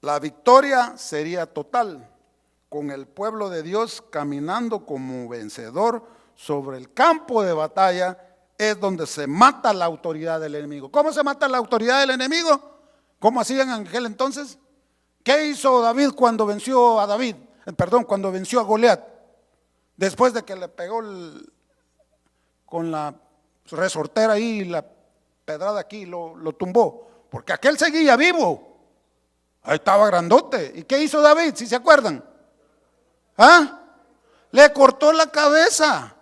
La victoria sería total, con el pueblo de Dios caminando como vencedor sobre el campo de batalla. Es donde se mata la autoridad del enemigo. ¿Cómo se mata la autoridad del enemigo? ¿Cómo hacían en aquel entonces? ¿Qué hizo David cuando venció a cuando venció a Goliat? Después de que le pegó con la resortera ahí, la pedrada aquí, lo tumbó. Porque aquel seguía vivo. Ahí estaba grandote. ¿Y qué hizo David? ¿Si se acuerdan? Le cortó la cabeza.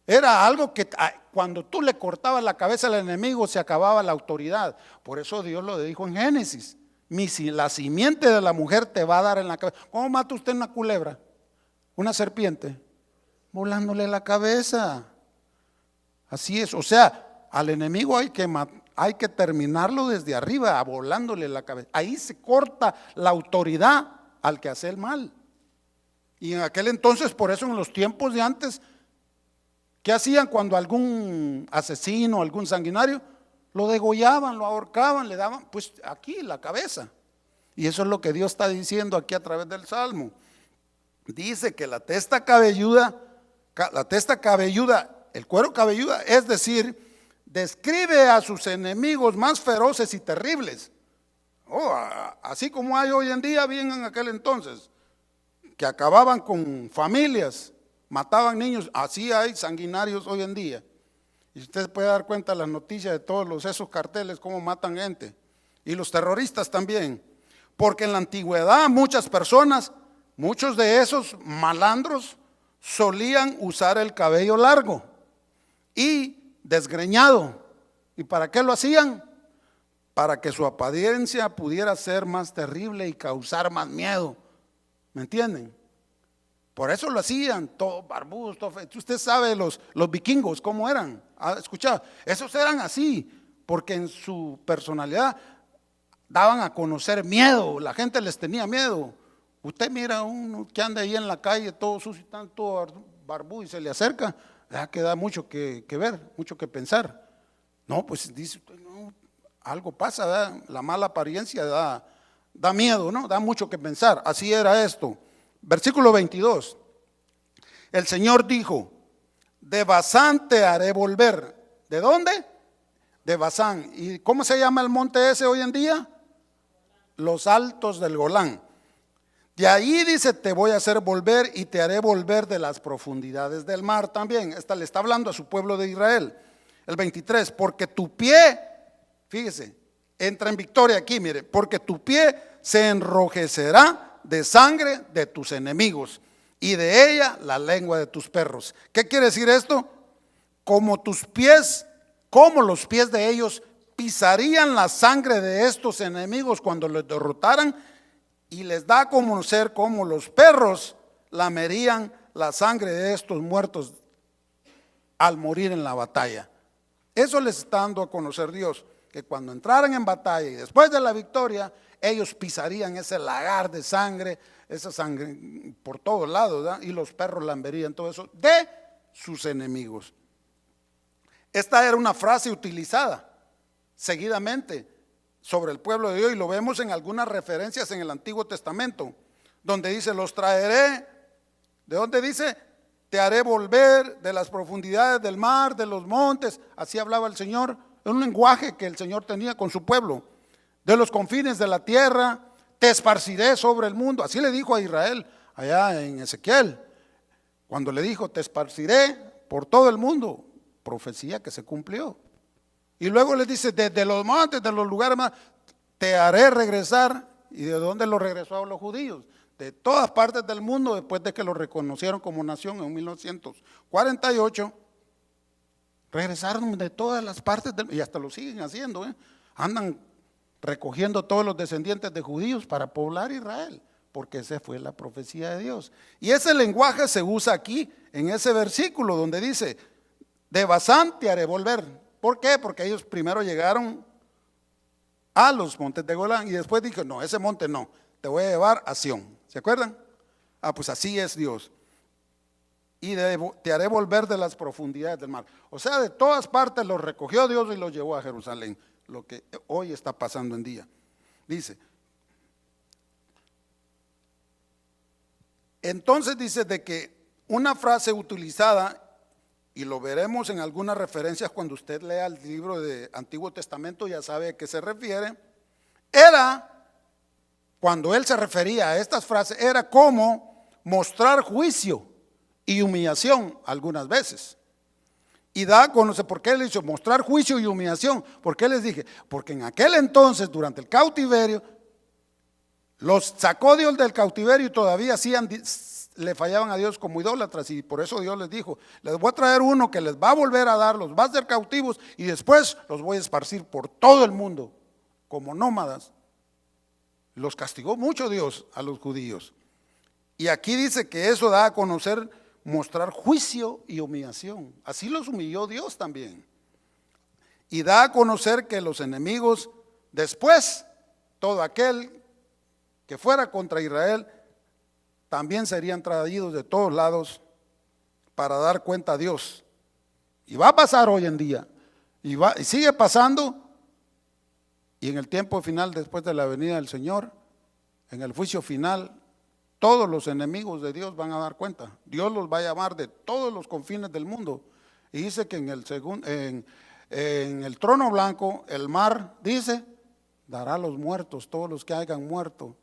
Era algo que cuando tú le cortabas la cabeza al enemigo se acababa la autoridad. Por eso Dios lo dijo en Génesis: la simiente de la mujer te va a dar en la cabeza. ¿Cómo mata usted una culebra? Una serpiente, volándole la cabeza. Así es, o sea, al enemigo hay que terminarlo desde arriba, volándole la cabeza. Ahí se corta la autoridad al que hace el mal. Y en aquel entonces, por eso en los tiempos de antes, ¿qué hacían cuando algún asesino, algún sanguinario, lo degollaban, lo ahorcaban, le daban pues aquí la cabeza? Y eso es lo que Dios está diciendo aquí a través del Salmo. Dice que la testa cabelluda, el cuero cabelludo, es decir, describe a sus enemigos más feroces y terribles. Así como hay hoy en día, bien en aquel entonces, que acababan con familias, mataban niños, así hay sanguinarios hoy en día. Y usted puede dar cuenta de las noticias de todos esos carteles, cómo matan gente. Y los terroristas también. Porque en la antigüedad muchas personas, muchos de esos malandros, solían usar el cabello largo y desgreñado. ¿Y para qué lo hacían? Para que su apariencia pudiera ser más terrible y causar más miedo. ¿Me entienden? Por eso lo hacían, todos barbudos, usted sabe los vikingos cómo eran. Escuchad, esos eran así, porque en su personalidad daban a conocer miedo, la gente les tenía miedo. Usted mira a uno que anda ahí en la calle todo sucio, todo barbudo y se le acerca, que da mucho que ver, mucho que pensar. No, pues dice usted, no, algo pasa, ¿verdad? La mala apariencia da miedo, ¿no? Da mucho que pensar. Así era esto. Versículo 22. El Señor dijo: de Basán te haré volver. ¿De dónde? De Basán. ¿Y cómo se llama el monte ese hoy en día? Los altos del Golán. De ahí dice: te voy a hacer volver y te haré volver de las profundidades del mar también. Le está hablando a su pueblo de Israel. El 23, porque tu pie, fíjese, entra en victoria aquí, mire, porque tu pie se enrojecerá de sangre de tus enemigos y de ella la lengua de tus perros. ¿Qué quiere decir esto? Como los pies de ellos pisarían la sangre de estos enemigos cuando los derrotaran, y les da a conocer cómo los perros lamerían la sangre de estos muertos al morir en la batalla. Eso les está dando a conocer Dios, que cuando entraran en batalla y después de la victoria, ellos pisarían ese lagar de sangre, esa sangre por todos lados, ¿verdad? Y los perros lamberían todo eso de sus enemigos. Esta era una frase utilizada seguidamente sobre el pueblo de Dios, y lo vemos en algunas referencias en el Antiguo Testamento, donde dice: los traeré. ¿De dónde dice? Te haré volver de las profundidades del mar, de los montes. Así hablaba el Señor, en un lenguaje que el Señor tenía con su pueblo. De los confines de la tierra, te esparciré sobre el mundo. Así le dijo a Israel allá en Ezequiel, cuando le dijo: te esparciré por todo el mundo. Profecía que se cumplió. Y luego les dice: desde los montes, de los lugares más, te haré regresar. ¿Y de dónde lo regresó a los judíos? De todas partes del mundo, después de que lo reconocieron como nación en 1948. Regresaron de todas las partes y hasta lo siguen haciendo, andan recogiendo todos los descendientes de judíos para poblar Israel, porque esa fue la profecía de Dios. Y ese lenguaje se usa aquí en ese versículo donde dice: de Basán te haré volver. ¿Por qué? Porque ellos primero llegaron a los montes de Golán y después dijo: no, ese monte no, te voy a llevar a Sión. ¿Se acuerdan? Pues así es Dios. Y te haré volver de las profundidades del mar. O sea, de todas partes los recogió Dios y los llevó a Jerusalén. Lo que hoy está pasando en día. Dice, entonces dice de que una frase utilizada, y lo veremos en algunas referencias cuando usted lea el libro de Antiguo Testamento, ya sabe a qué se refiere, era, cuando él se refería a estas frases, era como mostrar juicio y humillación algunas veces. Y da a conocer, ¿por qué le dice mostrar juicio y humillación? ¿Por qué les dije? Porque en aquel entonces, durante el cautiverio, los sacó Dios del cautiverio y todavía le fallaban a Dios como idólatras, y por eso Dios les dijo: les voy a traer uno que les va a volver a dar, los va a hacer cautivos y después los voy a esparcir por todo el mundo como nómadas. Los castigó mucho Dios a los judíos. Y aquí dice que eso da a conocer mostrar juicio y humillación. Así los humilló Dios también. Y da a conocer que los enemigos, después, todo aquel que fuera contra Israel, también serían traídos de todos lados para dar cuenta a Dios. Y va a pasar hoy en día. Y sigue pasando. Y en el tiempo final, después de la venida del Señor, en el juicio final, todos los enemigos de Dios van a dar cuenta. Dios los va a llamar de todos los confines del mundo. Y dice que en el trono blanco, el mar, dice, dará a los muertos, todos los que hayan muerto,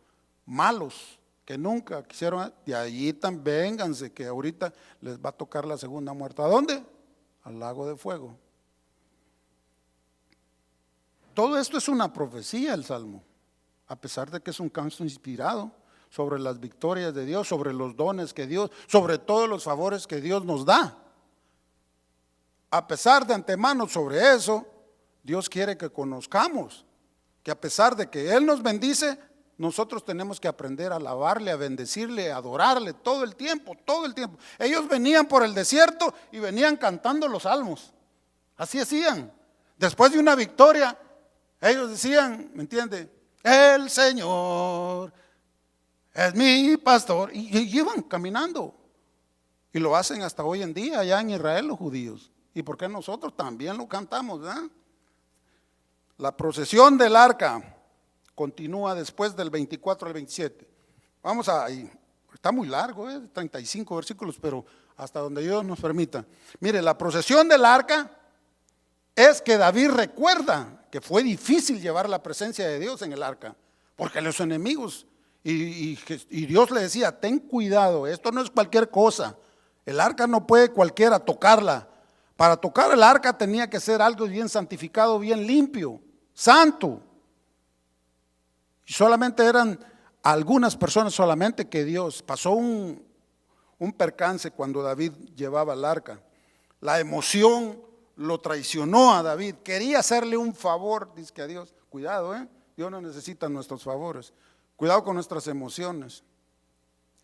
malos, que nunca quisieron, de allí también vénganse, que ahorita les va a tocar la segunda muerte. ¿A dónde? Al lago de fuego. Todo esto es una profecía, el Salmo, a pesar de que es un canto inspirado sobre las victorias de Dios, sobre los dones que Dios, sobre todos los favores que Dios nos da. A pesar de antemano sobre eso, Dios quiere que conozcamos que a pesar de que Él nos bendice, nosotros tenemos que aprender a alabarle, a bendecirle, a adorarle todo el tiempo, todo el tiempo. Ellos venían por el desierto y venían cantando los salmos. Así hacían. Después de una victoria, ellos decían, ¿me entiende? El Señor es mi pastor. Y iban caminando. Y lo hacen hasta hoy en día allá en Israel los judíos. ¿Y por qué nosotros también lo cantamos? ¿Verdad? La procesión del arca continúa después del 24 al 27. Vamos ahí. Está muy largo, 35 versículos, pero hasta donde Dios nos permita. Mire, la procesión del arca es que David recuerda que fue difícil llevar la presencia de Dios en el arca, porque los enemigos, y Dios le decía, ten cuidado, esto no es cualquier cosa, el arca no puede cualquiera tocarla. Para tocar el arca tenía que ser algo bien santificado, bien limpio, santo. Y solamente eran algunas personas solamente que Dios. Pasó un percance cuando David llevaba el arca. La emoción lo traicionó a David. Quería hacerle un favor, dice que a Dios. Cuidado, Dios no necesita nuestros favores. Cuidado con nuestras emociones.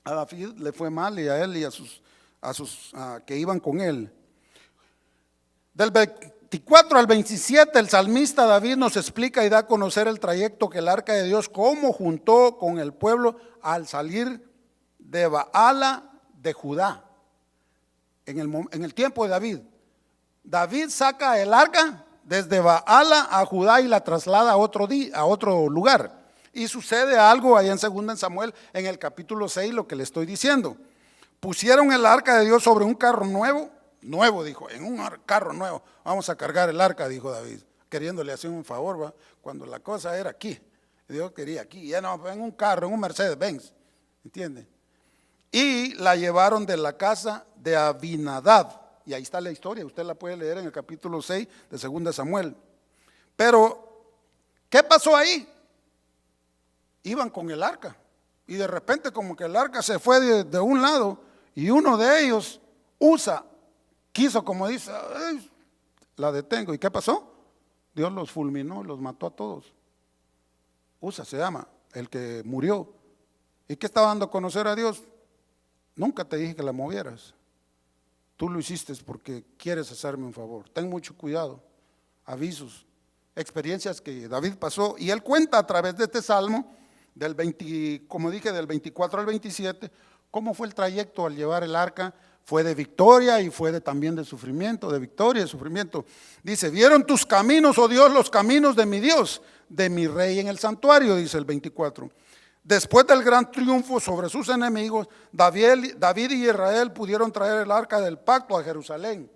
A David le fue mal y a él y a sus que iban con él. Del 24 al 27 el salmista David nos explica y da a conocer el trayecto que el arca de Dios, cómo juntó con el pueblo al salir de Baala de Judá. En el tiempo de David, David saca el arca desde Baala a Judá y la traslada a otro lugar. Y sucede algo allá en 2 Samuel en el capítulo 6, lo que le estoy diciendo. Pusieron el arca de Dios sobre un carro nuevo, dijo, en un carro nuevo, vamos a cargar el arca, dijo David, queriéndole hacer un favor, ¿va? Cuando la cosa era aquí, Dios quería aquí, ya no, en un carro, en un Mercedes-Benz, ¿entiende? Y la llevaron de la casa de Abinadab, y ahí está la historia, usted la puede leer en el capítulo 6 de 2 Samuel. Pero, ¿qué pasó ahí? Iban con el arca, y de repente como que el arca se fue de un lado, y uno de ellos quiso, como dice, la detengo. ¿Y qué pasó? Dios los fulminó, los mató a todos. Usa se llama, el que murió. ¿Y qué estaba dando a conocer a Dios? Nunca te dije que la movieras. Tú lo hiciste porque quieres hacerme un favor. Ten mucho cuidado. Avisos, experiencias que David pasó. Y él cuenta a través de este salmo, como dije, del 24 al 27, cómo fue el trayecto al llevar el arca. Fue de victoria y fue también de sufrimiento, de victoria y sufrimiento. Dice, vieron tus caminos, oh Dios, los caminos de mi Dios, de mi rey en el santuario, dice el 24. Después del gran triunfo sobre sus enemigos, David y Israel pudieron traer el arca del pacto a Jerusalén.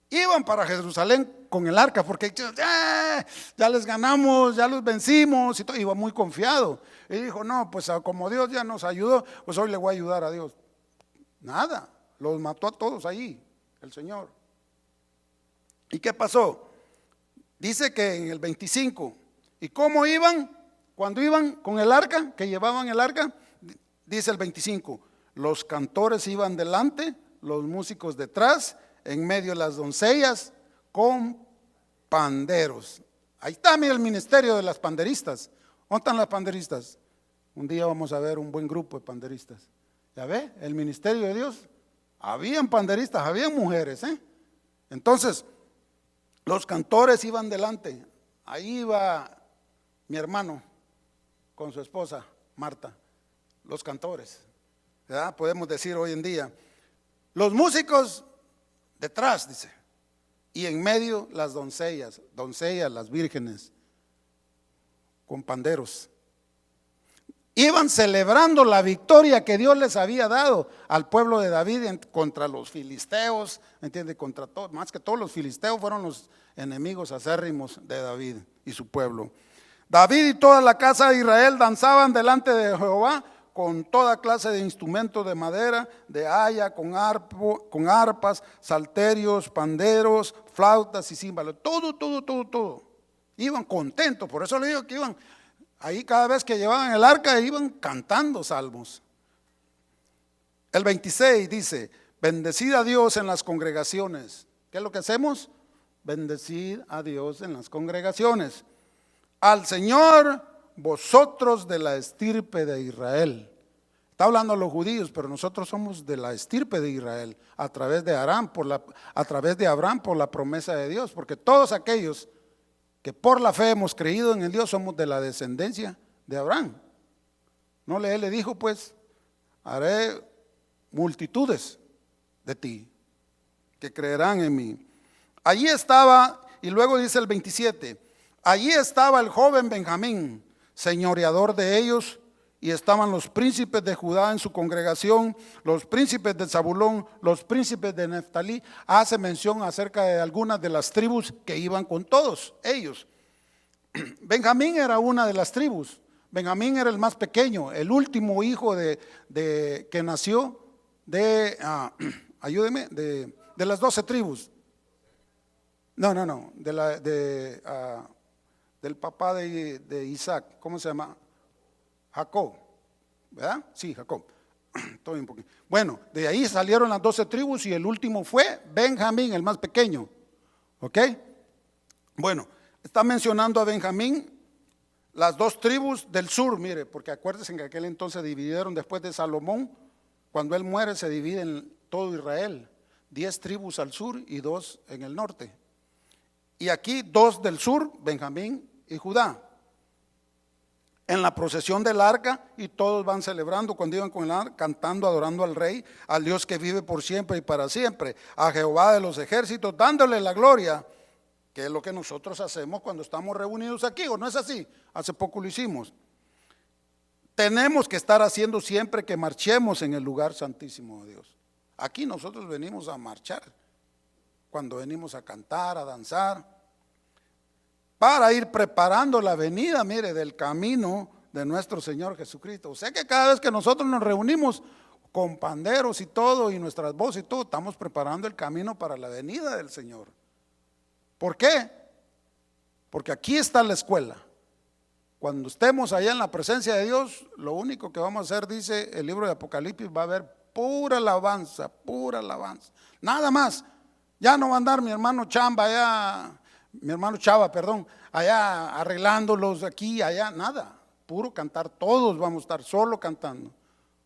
Iban para Jerusalén con el arca porque ya les ganamos, ya los vencimos y todo. Iba muy confiado. Y dijo, no, pues como Dios ya nos ayudó, pues hoy le voy a ayudar a Dios. Nada. Los mató a todos ahí, el Señor. ¿Y qué pasó? Dice que en el 25, ¿y cómo iban? Cuando iban con el arca, que llevaban el arca, dice el 25, los cantores iban delante, los músicos detrás, en medio las doncellas con panderos. Ahí está, mira, el ministerio de las panderistas. ¿Dónde están las panderistas? Un día vamos a ver un buen grupo de panderistas. ¿Ya ve? El ministerio de Dios. Habían panderistas, habían mujeres, Entonces, los cantores iban delante. Ahí iba mi hermano con su esposa, Marta. Los cantores, ¿verdad? Podemos decir hoy en día. Los músicos detrás, dice. Y en medio las doncellas, las vírgenes, con panderos. Iban celebrando la victoria que Dios les había dado al pueblo de David contra los filisteos, ¿entiende? Contra todos, más que todos los filisteos fueron los enemigos acérrimos de David y su pueblo. David y toda la casa de Israel danzaban delante de Jehová con toda clase de instrumentos de madera, de haya, con arpas, salterios, panderos, flautas y címbalos. Todo. Iban contentos. Por eso le digo que iban ahí, cada vez que llevaban el arca, iban cantando salmos. El 26 dice: bendecid a Dios en las congregaciones. ¿Qué es lo que hacemos? Bendecid a Dios en las congregaciones. Al Señor, vosotros de la estirpe de Israel. Está hablando a los judíos, pero nosotros somos de la estirpe de Israel, a través de Abraham por la promesa de Dios, porque todos aquellos que por la fe hemos creído en el Dios somos de la descendencia de Abraham. No le dijo, pues, haré multitudes de ti que creerán en mí. Allí estaba, y luego dice el 27, allí estaba el joven Benjamín, señoreador de ellos, y estaban los príncipes de Judá en su congregación, los príncipes de Zabulón, los príncipes de Neftalí. Hace mención acerca de algunas de las tribus que iban con todos ellos. Benjamín era una de las tribus. Benjamín era el más pequeño, el último hijo que nació de las 12 tribus. Del papá de Isaac. ¿Cómo se llama? Jacob, ¿verdad? Sí, Jacob. Bueno, de ahí salieron las 12 tribus y el último fue Benjamín, el más pequeño. ¿Ok? Bueno, está mencionando a Benjamín, las 2 tribus del sur, mire, porque acuérdense que en aquel entonces dividieron después de Salomón. Cuando él muere se divide en todo Israel, 10 tribus al sur y 2 en el norte. Y aquí 2 del sur, Benjamín y Judá. En la procesión del arca, y todos van celebrando cuando iban con el arca, cantando, adorando al Rey, al Dios que vive por siempre y para siempre, a Jehová de los ejércitos, dándole la gloria, que es lo que nosotros hacemos cuando estamos reunidos aquí, ¿o no es así? Hace poco lo hicimos. Tenemos que estar haciendo siempre que marchemos en el lugar santísimo de Dios. Aquí nosotros venimos a marchar, cuando venimos a cantar, a danzar, para ir preparando la venida, mire, del camino de nuestro Señor Jesucristo. O sea que cada vez que nosotros nos reunimos con panderos y todo, y nuestras voces y todo, estamos preparando el camino para la venida del Señor. ¿Por qué? Porque aquí está la escuela. Cuando estemos allá en la presencia de Dios, lo único que vamos a hacer, dice el libro de Apocalipsis, va a haber pura alabanza, nada más. Ya no va a andar mi hermano Chava, allá arreglándolos aquí, allá, nada, puro cantar, todos vamos a estar solo cantando.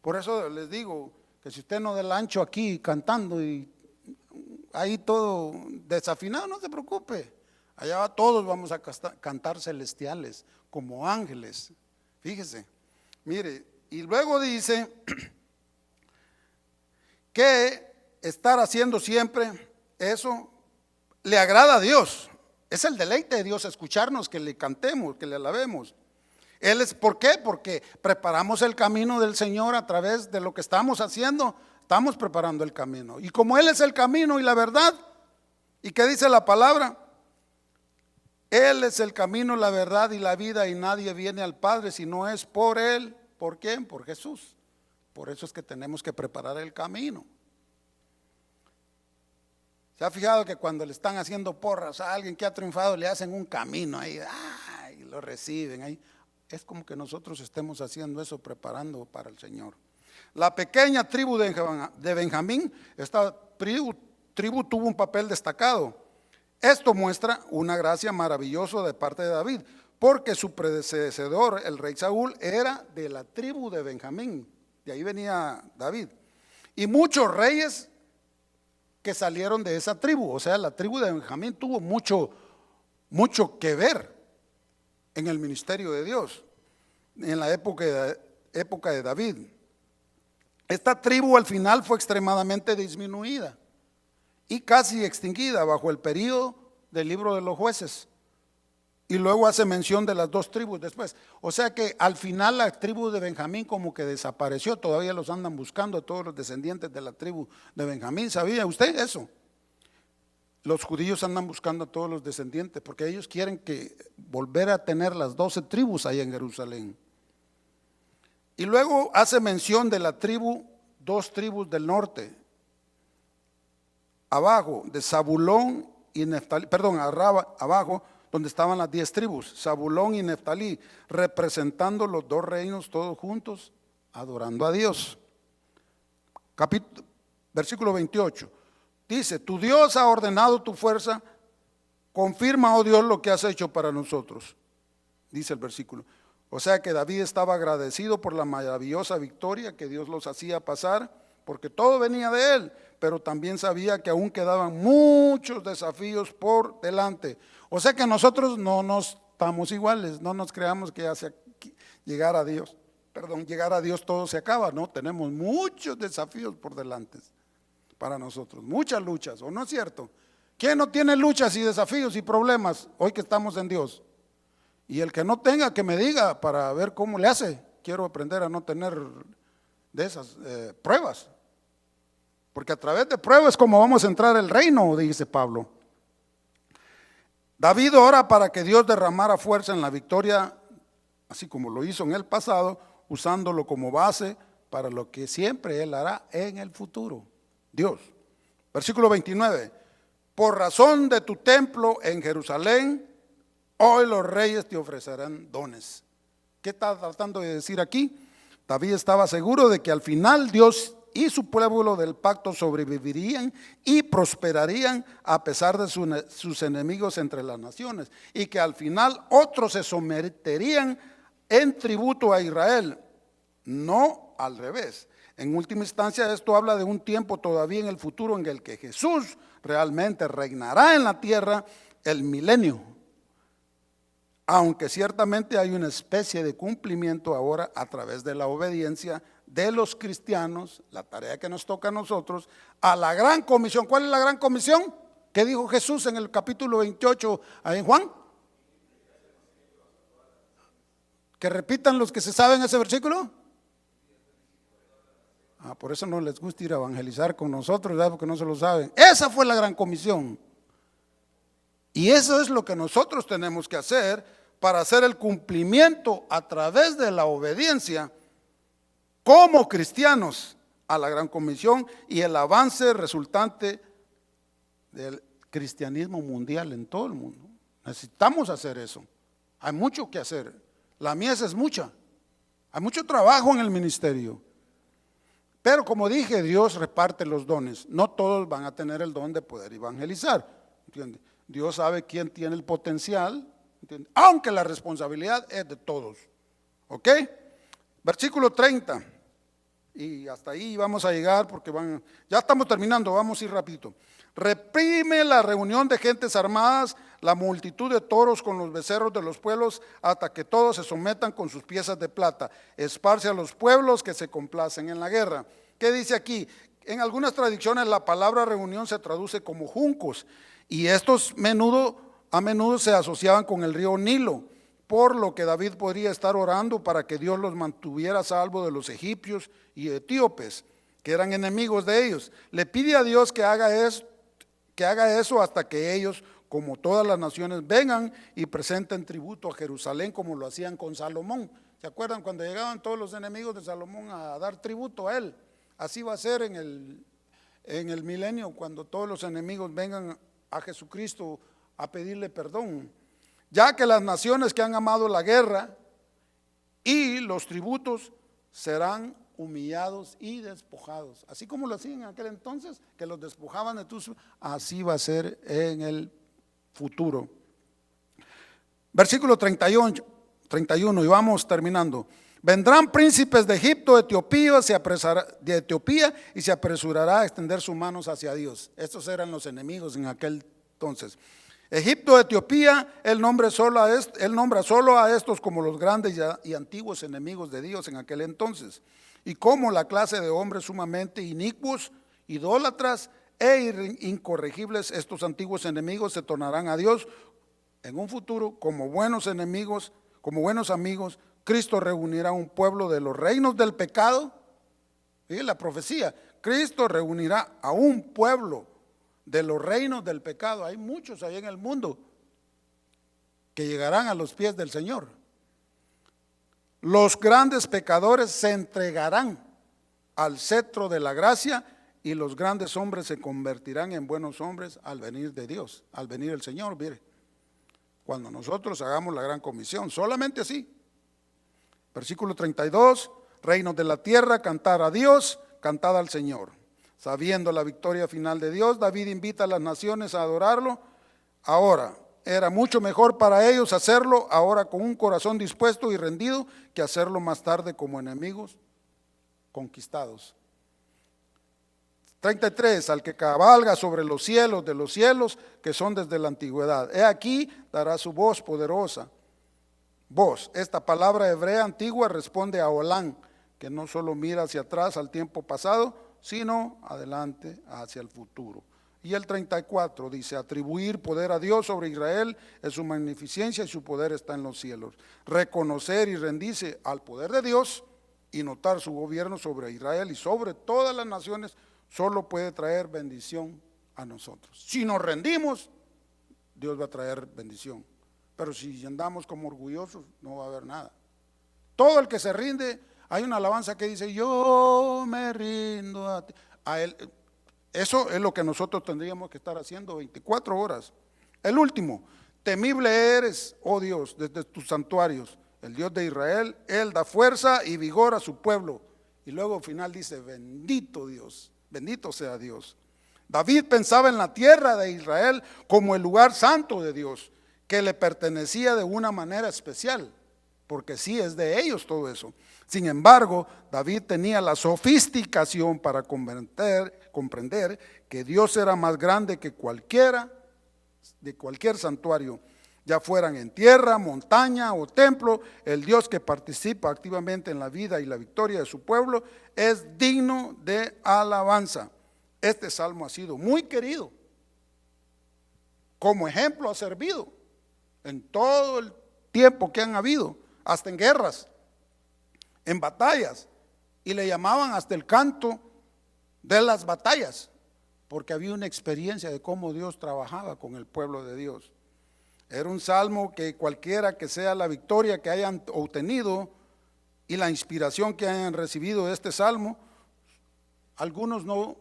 Por eso les digo que si usted no da el ancho aquí cantando y ahí todo desafinado, no se preocupe, allá todos vamos a cantar celestiales, como ángeles, fíjese, mire, y luego dice que estar haciendo siempre eso le agrada a Dios. Es el deleite de Dios escucharnos, que le cantemos, que le alabemos. ¿Por qué? Porque preparamos el camino del Señor a través de lo que estamos haciendo. Estamos preparando el camino. Y como Él es el camino y la verdad, ¿y qué dice la palabra? Él es el camino, la verdad y la vida, y nadie viene al Padre si no es por Él. ¿Por quién? Por Jesús. Por eso es que tenemos que preparar el camino. ¿Se ha fijado que cuando le están haciendo porras a alguien que ha triunfado, le hacen un camino ahí, y lo reciben ahí? Es como que nosotros estemos haciendo eso, preparando para el Señor. La pequeña tribu de Benjamín, esta tribu tuvo un papel destacado. Esto muestra una gracia maravillosa de parte de David, porque su predecesor, el rey Saúl, era de la tribu de Benjamín. De ahí venía David. Y muchos reyes que salieron de esa tribu, o sea, la tribu de Benjamín tuvo mucho que ver en el ministerio de Dios, en la época de David. Esta tribu al final fue extremadamente disminuida y casi extinguida bajo el periodo del libro de los jueces. Y luego hace mención de las 2 tribus después. O sea que al final la tribu de Benjamín como que desapareció. Todavía los andan buscando a todos los descendientes de la tribu de Benjamín. ¿Sabía usted eso? los judíos andan buscando a todos los descendientes porque ellos quieren volver a tener las 12 tribus ahí en Jerusalén. Y luego hace mención de la tribu, 2 tribus del norte, abajo de Zabulón y Neftalí, abajo donde estaban las 10 tribus, Zabulón y Neftalí, representando los 2 reinos todos juntos, adorando a Dios. Versículo 28, dice: tu Dios ha ordenado tu fuerza, confirma, oh Dios, lo que has hecho para nosotros, dice el versículo. O sea que David estaba agradecido por la maravillosa victoria que Dios los hacía pasar, porque todo venía de él, pero también sabía que aún quedaban muchos desafíos por delante. O sea que nosotros no nos estamos iguales, no nos creamos que hacia llegar a Dios todo se acaba, no, tenemos muchos desafíos por delante para nosotros, muchas luchas, ¿o no es cierto? ¿Quién no tiene luchas y desafíos y problemas hoy que estamos en Dios? Y el que no tenga, que me diga para ver cómo le hace. Quiero aprender a no tener de esas pruebas, porque a través de pruebas como vamos a entrar al reino, dice Pablo. David ora para que Dios derramara fuerza en la victoria, así como lo hizo en el pasado, usándolo como base para lo que siempre él hará en el futuro. Dios. Versículo 29. Por razón de tu templo en Jerusalén, hoy los reyes te ofrecerán dones. ¿Qué está tratando de decir aquí? David estaba seguro de que al final Dios y su pueblo del pacto sobrevivirían y prosperarían a pesar de sus enemigos entre las naciones, y que al final otros se someterían en tributo a Israel, no al revés. En última instancia, esto habla de un tiempo todavía en el futuro en el que Jesús realmente reinará en la tierra el milenio. Aunque ciertamente hay una especie de cumplimiento ahora a través de la obediencia de los cristianos, la tarea que nos toca a nosotros, a la gran comisión. ¿Cuál es la gran comisión? ¿Qué dijo Jesús en el capítulo 28 ahí en Juan? Que repitan los que se saben ese versículo. Por eso no les gusta ir a evangelizar con nosotros, ¿verdad? Porque no se lo saben. Esa fue la gran comisión. Y eso es lo que nosotros tenemos que hacer para hacer el cumplimiento a través de la obediencia como cristianos a la gran comisión y el avance resultante del cristianismo mundial en todo el mundo. Necesitamos hacer eso. Hay mucho que hacer. La mies es mucha. Hay mucho trabajo en el ministerio. Pero como dije, Dios reparte los dones. No todos van a tener el don de poder evangelizar. ¿Entiende? Dios sabe quién tiene el potencial, ¿entiende? Aunque la responsabilidad es de todos. ¿Ok? Versículo 30. Y hasta ahí vamos a llegar porque ya estamos terminando, vamos a ir rapidito. Reprime la reunión de gentes armadas, la multitud de toros con los becerros de los pueblos, hasta que todos se sometan con sus piezas de plata. Esparce a los pueblos que se complacen en la guerra. ¿Qué dice aquí? En algunas tradiciones la palabra reunión se traduce como juncos, y estos a menudo se asociaban con el río Nilo, por lo que David podría estar orando para que Dios los mantuviera a salvo de los egipcios y etíopes, que eran enemigos de ellos. Le pide a Dios que haga eso hasta que ellos, como todas las naciones, vengan y presenten tributo a Jerusalén, como lo hacían con Salomón. ¿Se acuerdan cuando llegaban todos los enemigos de Salomón a dar tributo a él? Así va a ser en el milenio, cuando todos los enemigos vengan a Jesucristo a pedirle perdón. Ya que las naciones que han amado la guerra y los tributos serán humillados y despojados, así como lo hacían en aquel entonces, que los despojaban de tus, así va a ser en el futuro. Versículo 31, y vamos terminando. Vendrán príncipes de Egipto, de Etiopía, y se apresurará a extender sus manos hacia Dios. Estos eran los enemigos en aquel entonces. Egipto, Etiopía, él nombra solo a estos como los grandes y antiguos enemigos de Dios en aquel entonces. Y como la clase de hombres sumamente inicuos, idólatras e incorregibles, estos antiguos enemigos se tornarán a Dios en un futuro como buenos enemigos, como buenos amigos. Cristo reunirá un pueblo de los reinos del pecado. Y la profecía, Cristo reunirá a un pueblo de los reinos del pecado. Hay muchos ahí en el mundo que llegarán a los pies del Señor. Los grandes pecadores se entregarán al cetro de la gracia y los grandes hombres se convertirán en buenos hombres al venir de Dios, al venir el Señor. Mire, cuando nosotros hagamos la gran comisión, solamente así. Versículo 32, reinos de la tierra, cantar a Dios, cantad al Señor. Sabiendo la victoria final de Dios, David invita a las naciones a adorarlo. Ahora, era mucho mejor para ellos hacerlo ahora con un corazón dispuesto y rendido que hacerlo más tarde como enemigos conquistados. 33, al que cabalga sobre los cielos de los cielos que son desde la antigüedad. He aquí, dará su voz poderosa. Voz, esta palabra hebrea antigua responde a Olán, que no solo mira hacia atrás al tiempo pasado, sino adelante hacia el futuro. Y el 34 dice, atribuir poder a Dios sobre Israel es su magnificencia y su poder está en los cielos. Reconocer y rendirse al poder de Dios y notar su gobierno sobre Israel y sobre todas las naciones solo puede traer bendición a nosotros. Si nos rendimos, Dios va a traer bendición. Pero si andamos como orgullosos, no va a haber nada. Todo el que se rinde, hay una alabanza que dice, yo me rindo a ti. A él. Eso es lo que nosotros tendríamos que estar haciendo 24 horas. El último, temible eres, oh Dios, desde tus santuarios, el Dios de Israel, Él da fuerza y vigor a su pueblo. Y luego al final dice, bendito Dios, bendito sea Dios. David pensaba en la tierra de Israel como el lugar santo de Dios, que le pertenecía de una manera especial, porque sí es de ellos todo eso. Sin embargo, David tenía la sofisticación para comprender que Dios era más grande que cualquier santuario, ya fueran en tierra, montaña o templo. El Dios que participa activamente en la vida y la victoria de su pueblo es digno de alabanza. Este salmo ha sido muy querido, como ejemplo ha servido en todo el tiempo que han habido, hasta en guerras, en batallas, y le llamaban hasta el canto de las batallas, porque había una experiencia de cómo Dios trabajaba con el pueblo de Dios. Era un salmo que cualquiera que sea la victoria que hayan obtenido y la inspiración que hayan recibido de este salmo, algunos no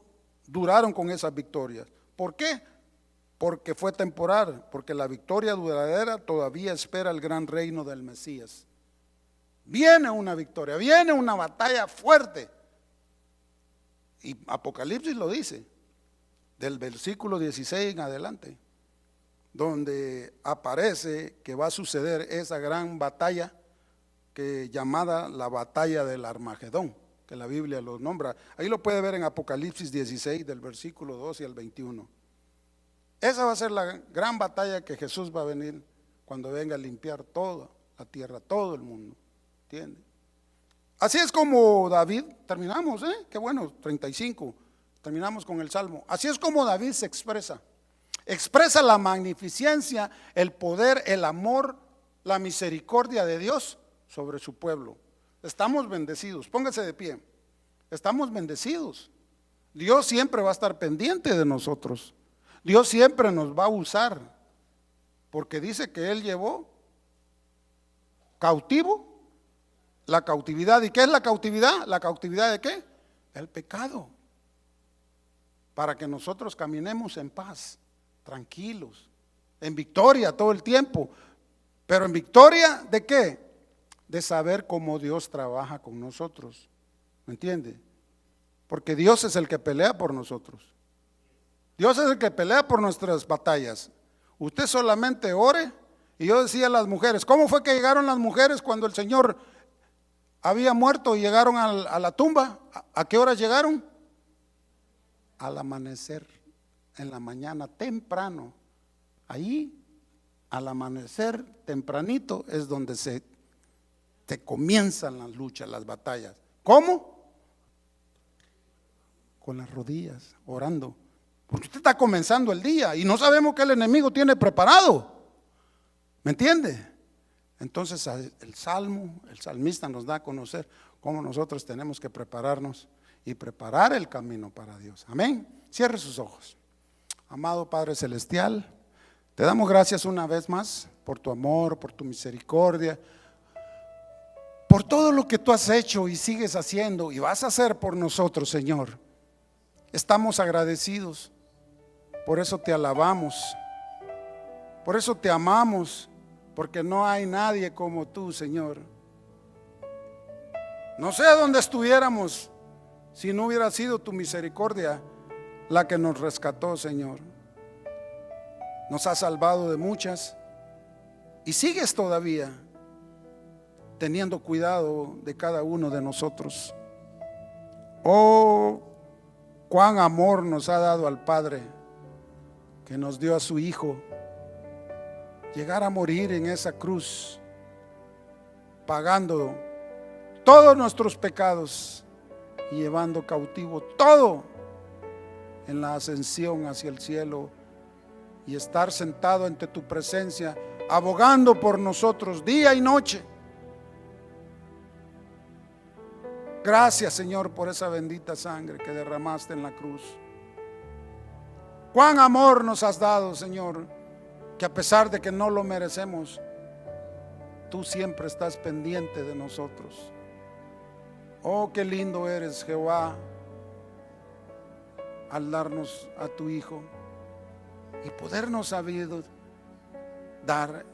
duraron con esas victorias. ¿Por qué? Porque fue temporal, porque la victoria duradera todavía espera el gran reino del Mesías. Viene una victoria, viene una batalla fuerte. Y Apocalipsis lo dice, del versículo 16 en adelante, donde aparece que va a suceder esa gran batalla llamada la batalla del Armagedón, que la Biblia lo nombra. Ahí lo puede ver en Apocalipsis 16, del versículo 12 al 21. Esa va a ser la gran batalla que Jesús va a venir cuando venga a limpiar toda la tierra, todo el mundo. ¿Entiende? Así es como David, terminamos, qué bueno, 35, terminamos con el Salmo. Así es como David se expresa. Expresa la magnificencia, el poder, el amor, la misericordia de Dios sobre su pueblo. Estamos bendecidos, póngase de pie. Estamos bendecidos. Dios siempre va a estar pendiente de nosotros. Dios siempre nos va a usar, porque dice que Él llevó cautivo la cautividad. ¿Y qué es la cautividad? ¿La cautividad de qué? El pecado. Para que nosotros caminemos en paz, tranquilos, en victoria todo el tiempo. Pero en victoria ¿de qué? De saber cómo Dios trabaja con nosotros. ¿Me entiende? Porque Dios es el que pelea por nosotros. Dios es el que pelea por nuestras batallas. Usted solamente ore. Y yo decía a las mujeres, ¿cómo fue que llegaron las mujeres cuando el Señor había muerto y llegaron a la tumba? ¿A qué horas llegaron? Al amanecer, en la mañana temprano. Ahí, al amanecer tempranito, es donde se comienzan las luchas, las batallas. ¿Cómo? Con las rodillas, orando. Porque usted está comenzando el día y no sabemos qué el enemigo tiene preparado. ¿Me entiende? Entonces el salmista nos da a conocer cómo nosotros tenemos que prepararnos y preparar el camino para Dios. Amén. Cierre sus ojos. Amado Padre Celestial, te damos gracias una vez más por tu amor, por tu misericordia, por todo lo que tú has hecho y sigues haciendo y vas a hacer por nosotros, Señor. Estamos agradecidos, por eso te alabamos, por eso te amamos, porque no hay nadie como tú, Señor. No sé dónde estuviéramos si no hubiera sido tu misericordia la que nos rescató, Señor. Nos has salvado de muchas y sigues todavía teniendo cuidado de cada uno de nosotros. Oh, cuán amor nos ha dado al Padre, que nos dio a su Hijo, llegar a morir en esa cruz, pagando todos nuestros pecados y llevando cautivo todo en la ascensión hacia el cielo, y estar sentado ante tu presencia, abogando por nosotros día y noche. Gracias, Señor, por esa bendita sangre que derramaste en la cruz. Cuán amor nos has dado, Señor, que a pesar de que no lo merecemos, tú siempre estás pendiente de nosotros. Oh, qué lindo eres, Jehová, al darnos a tu Hijo y podernos sabido dar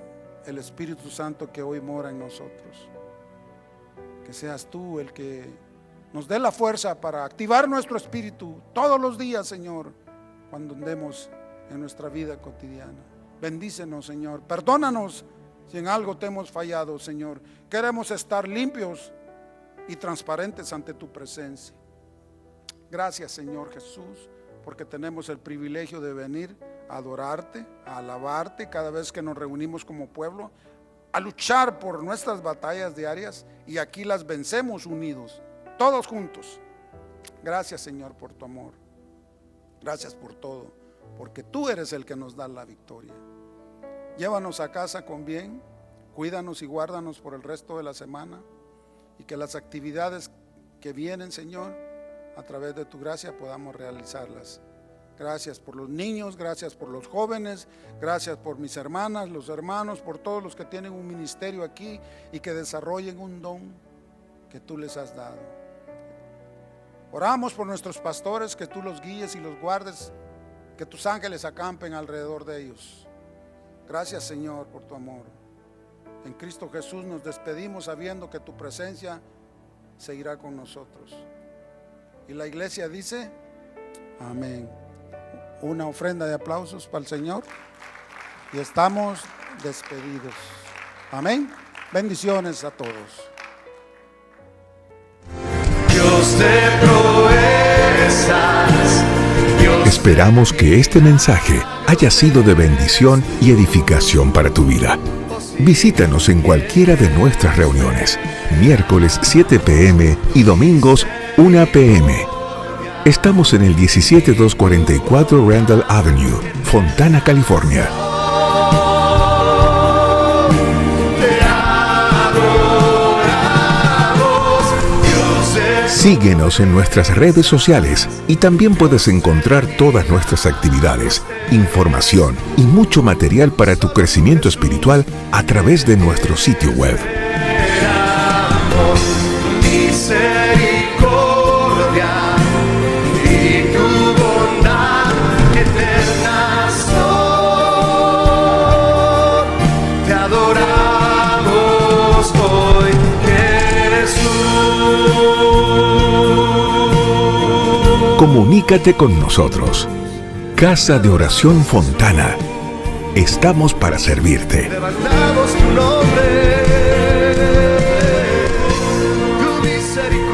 el Espíritu Santo que hoy mora en nosotros. Que seas tú el que nos dé la fuerza para activar nuestro espíritu todos los días, Señor, cuando andemos en nuestra vida cotidiana. Bendícenos, Señor. Perdónanos si en algo te hemos fallado, Señor. Queremos estar limpios y transparentes ante tu presencia. Gracias, Señor Jesús, porque tenemos el privilegio de venir a adorarte, a alabarte cada vez que nos reunimos como pueblo, a luchar por nuestras batallas diarias, y aquí las vencemos unidos, todos juntos. Gracias, Señor, por tu amor. Gracias por todo, porque tú eres el que nos da la victoria. Llévanos a casa con bien, cuídanos y guárdanos por el resto de la semana, y que las actividades que vienen, Señor, a través de tu gracia podamos realizarlas. Gracias por los niños, gracias por los jóvenes, gracias por mis hermanas, los hermanos, por todos los que tienen un ministerio aquí y que desarrollen un don que tú les has dado. Oramos por nuestros pastores, que tú los guíes y los guardes, que tus ángeles acampen alrededor de ellos. Gracias, Señor, por tu amor. En Cristo Jesús nos despedimos sabiendo que tu presencia seguirá con nosotros. Y la iglesia dice, amén. Una ofrenda de aplausos para el Señor y estamos despedidos. Amén. Bendiciones a todos. Dios de proezas, Dios. Esperamos que este mensaje haya sido de bendición y edificación para tu vida. Visítanos en cualquiera de nuestras reuniones, miércoles 7 p.m. y domingos 1 p.m. Estamos en el 17244 Randall Avenue, Fontana, California. Síguenos en nuestras redes sociales y también puedes encontrar todas nuestras actividades, información y mucho material para tu crecimiento espiritual a través de nuestro sitio web. Comunícate con nosotros. Casa de Oración Fontana. Estamos para servirte. Levantamos tu nombre, tu misericordia.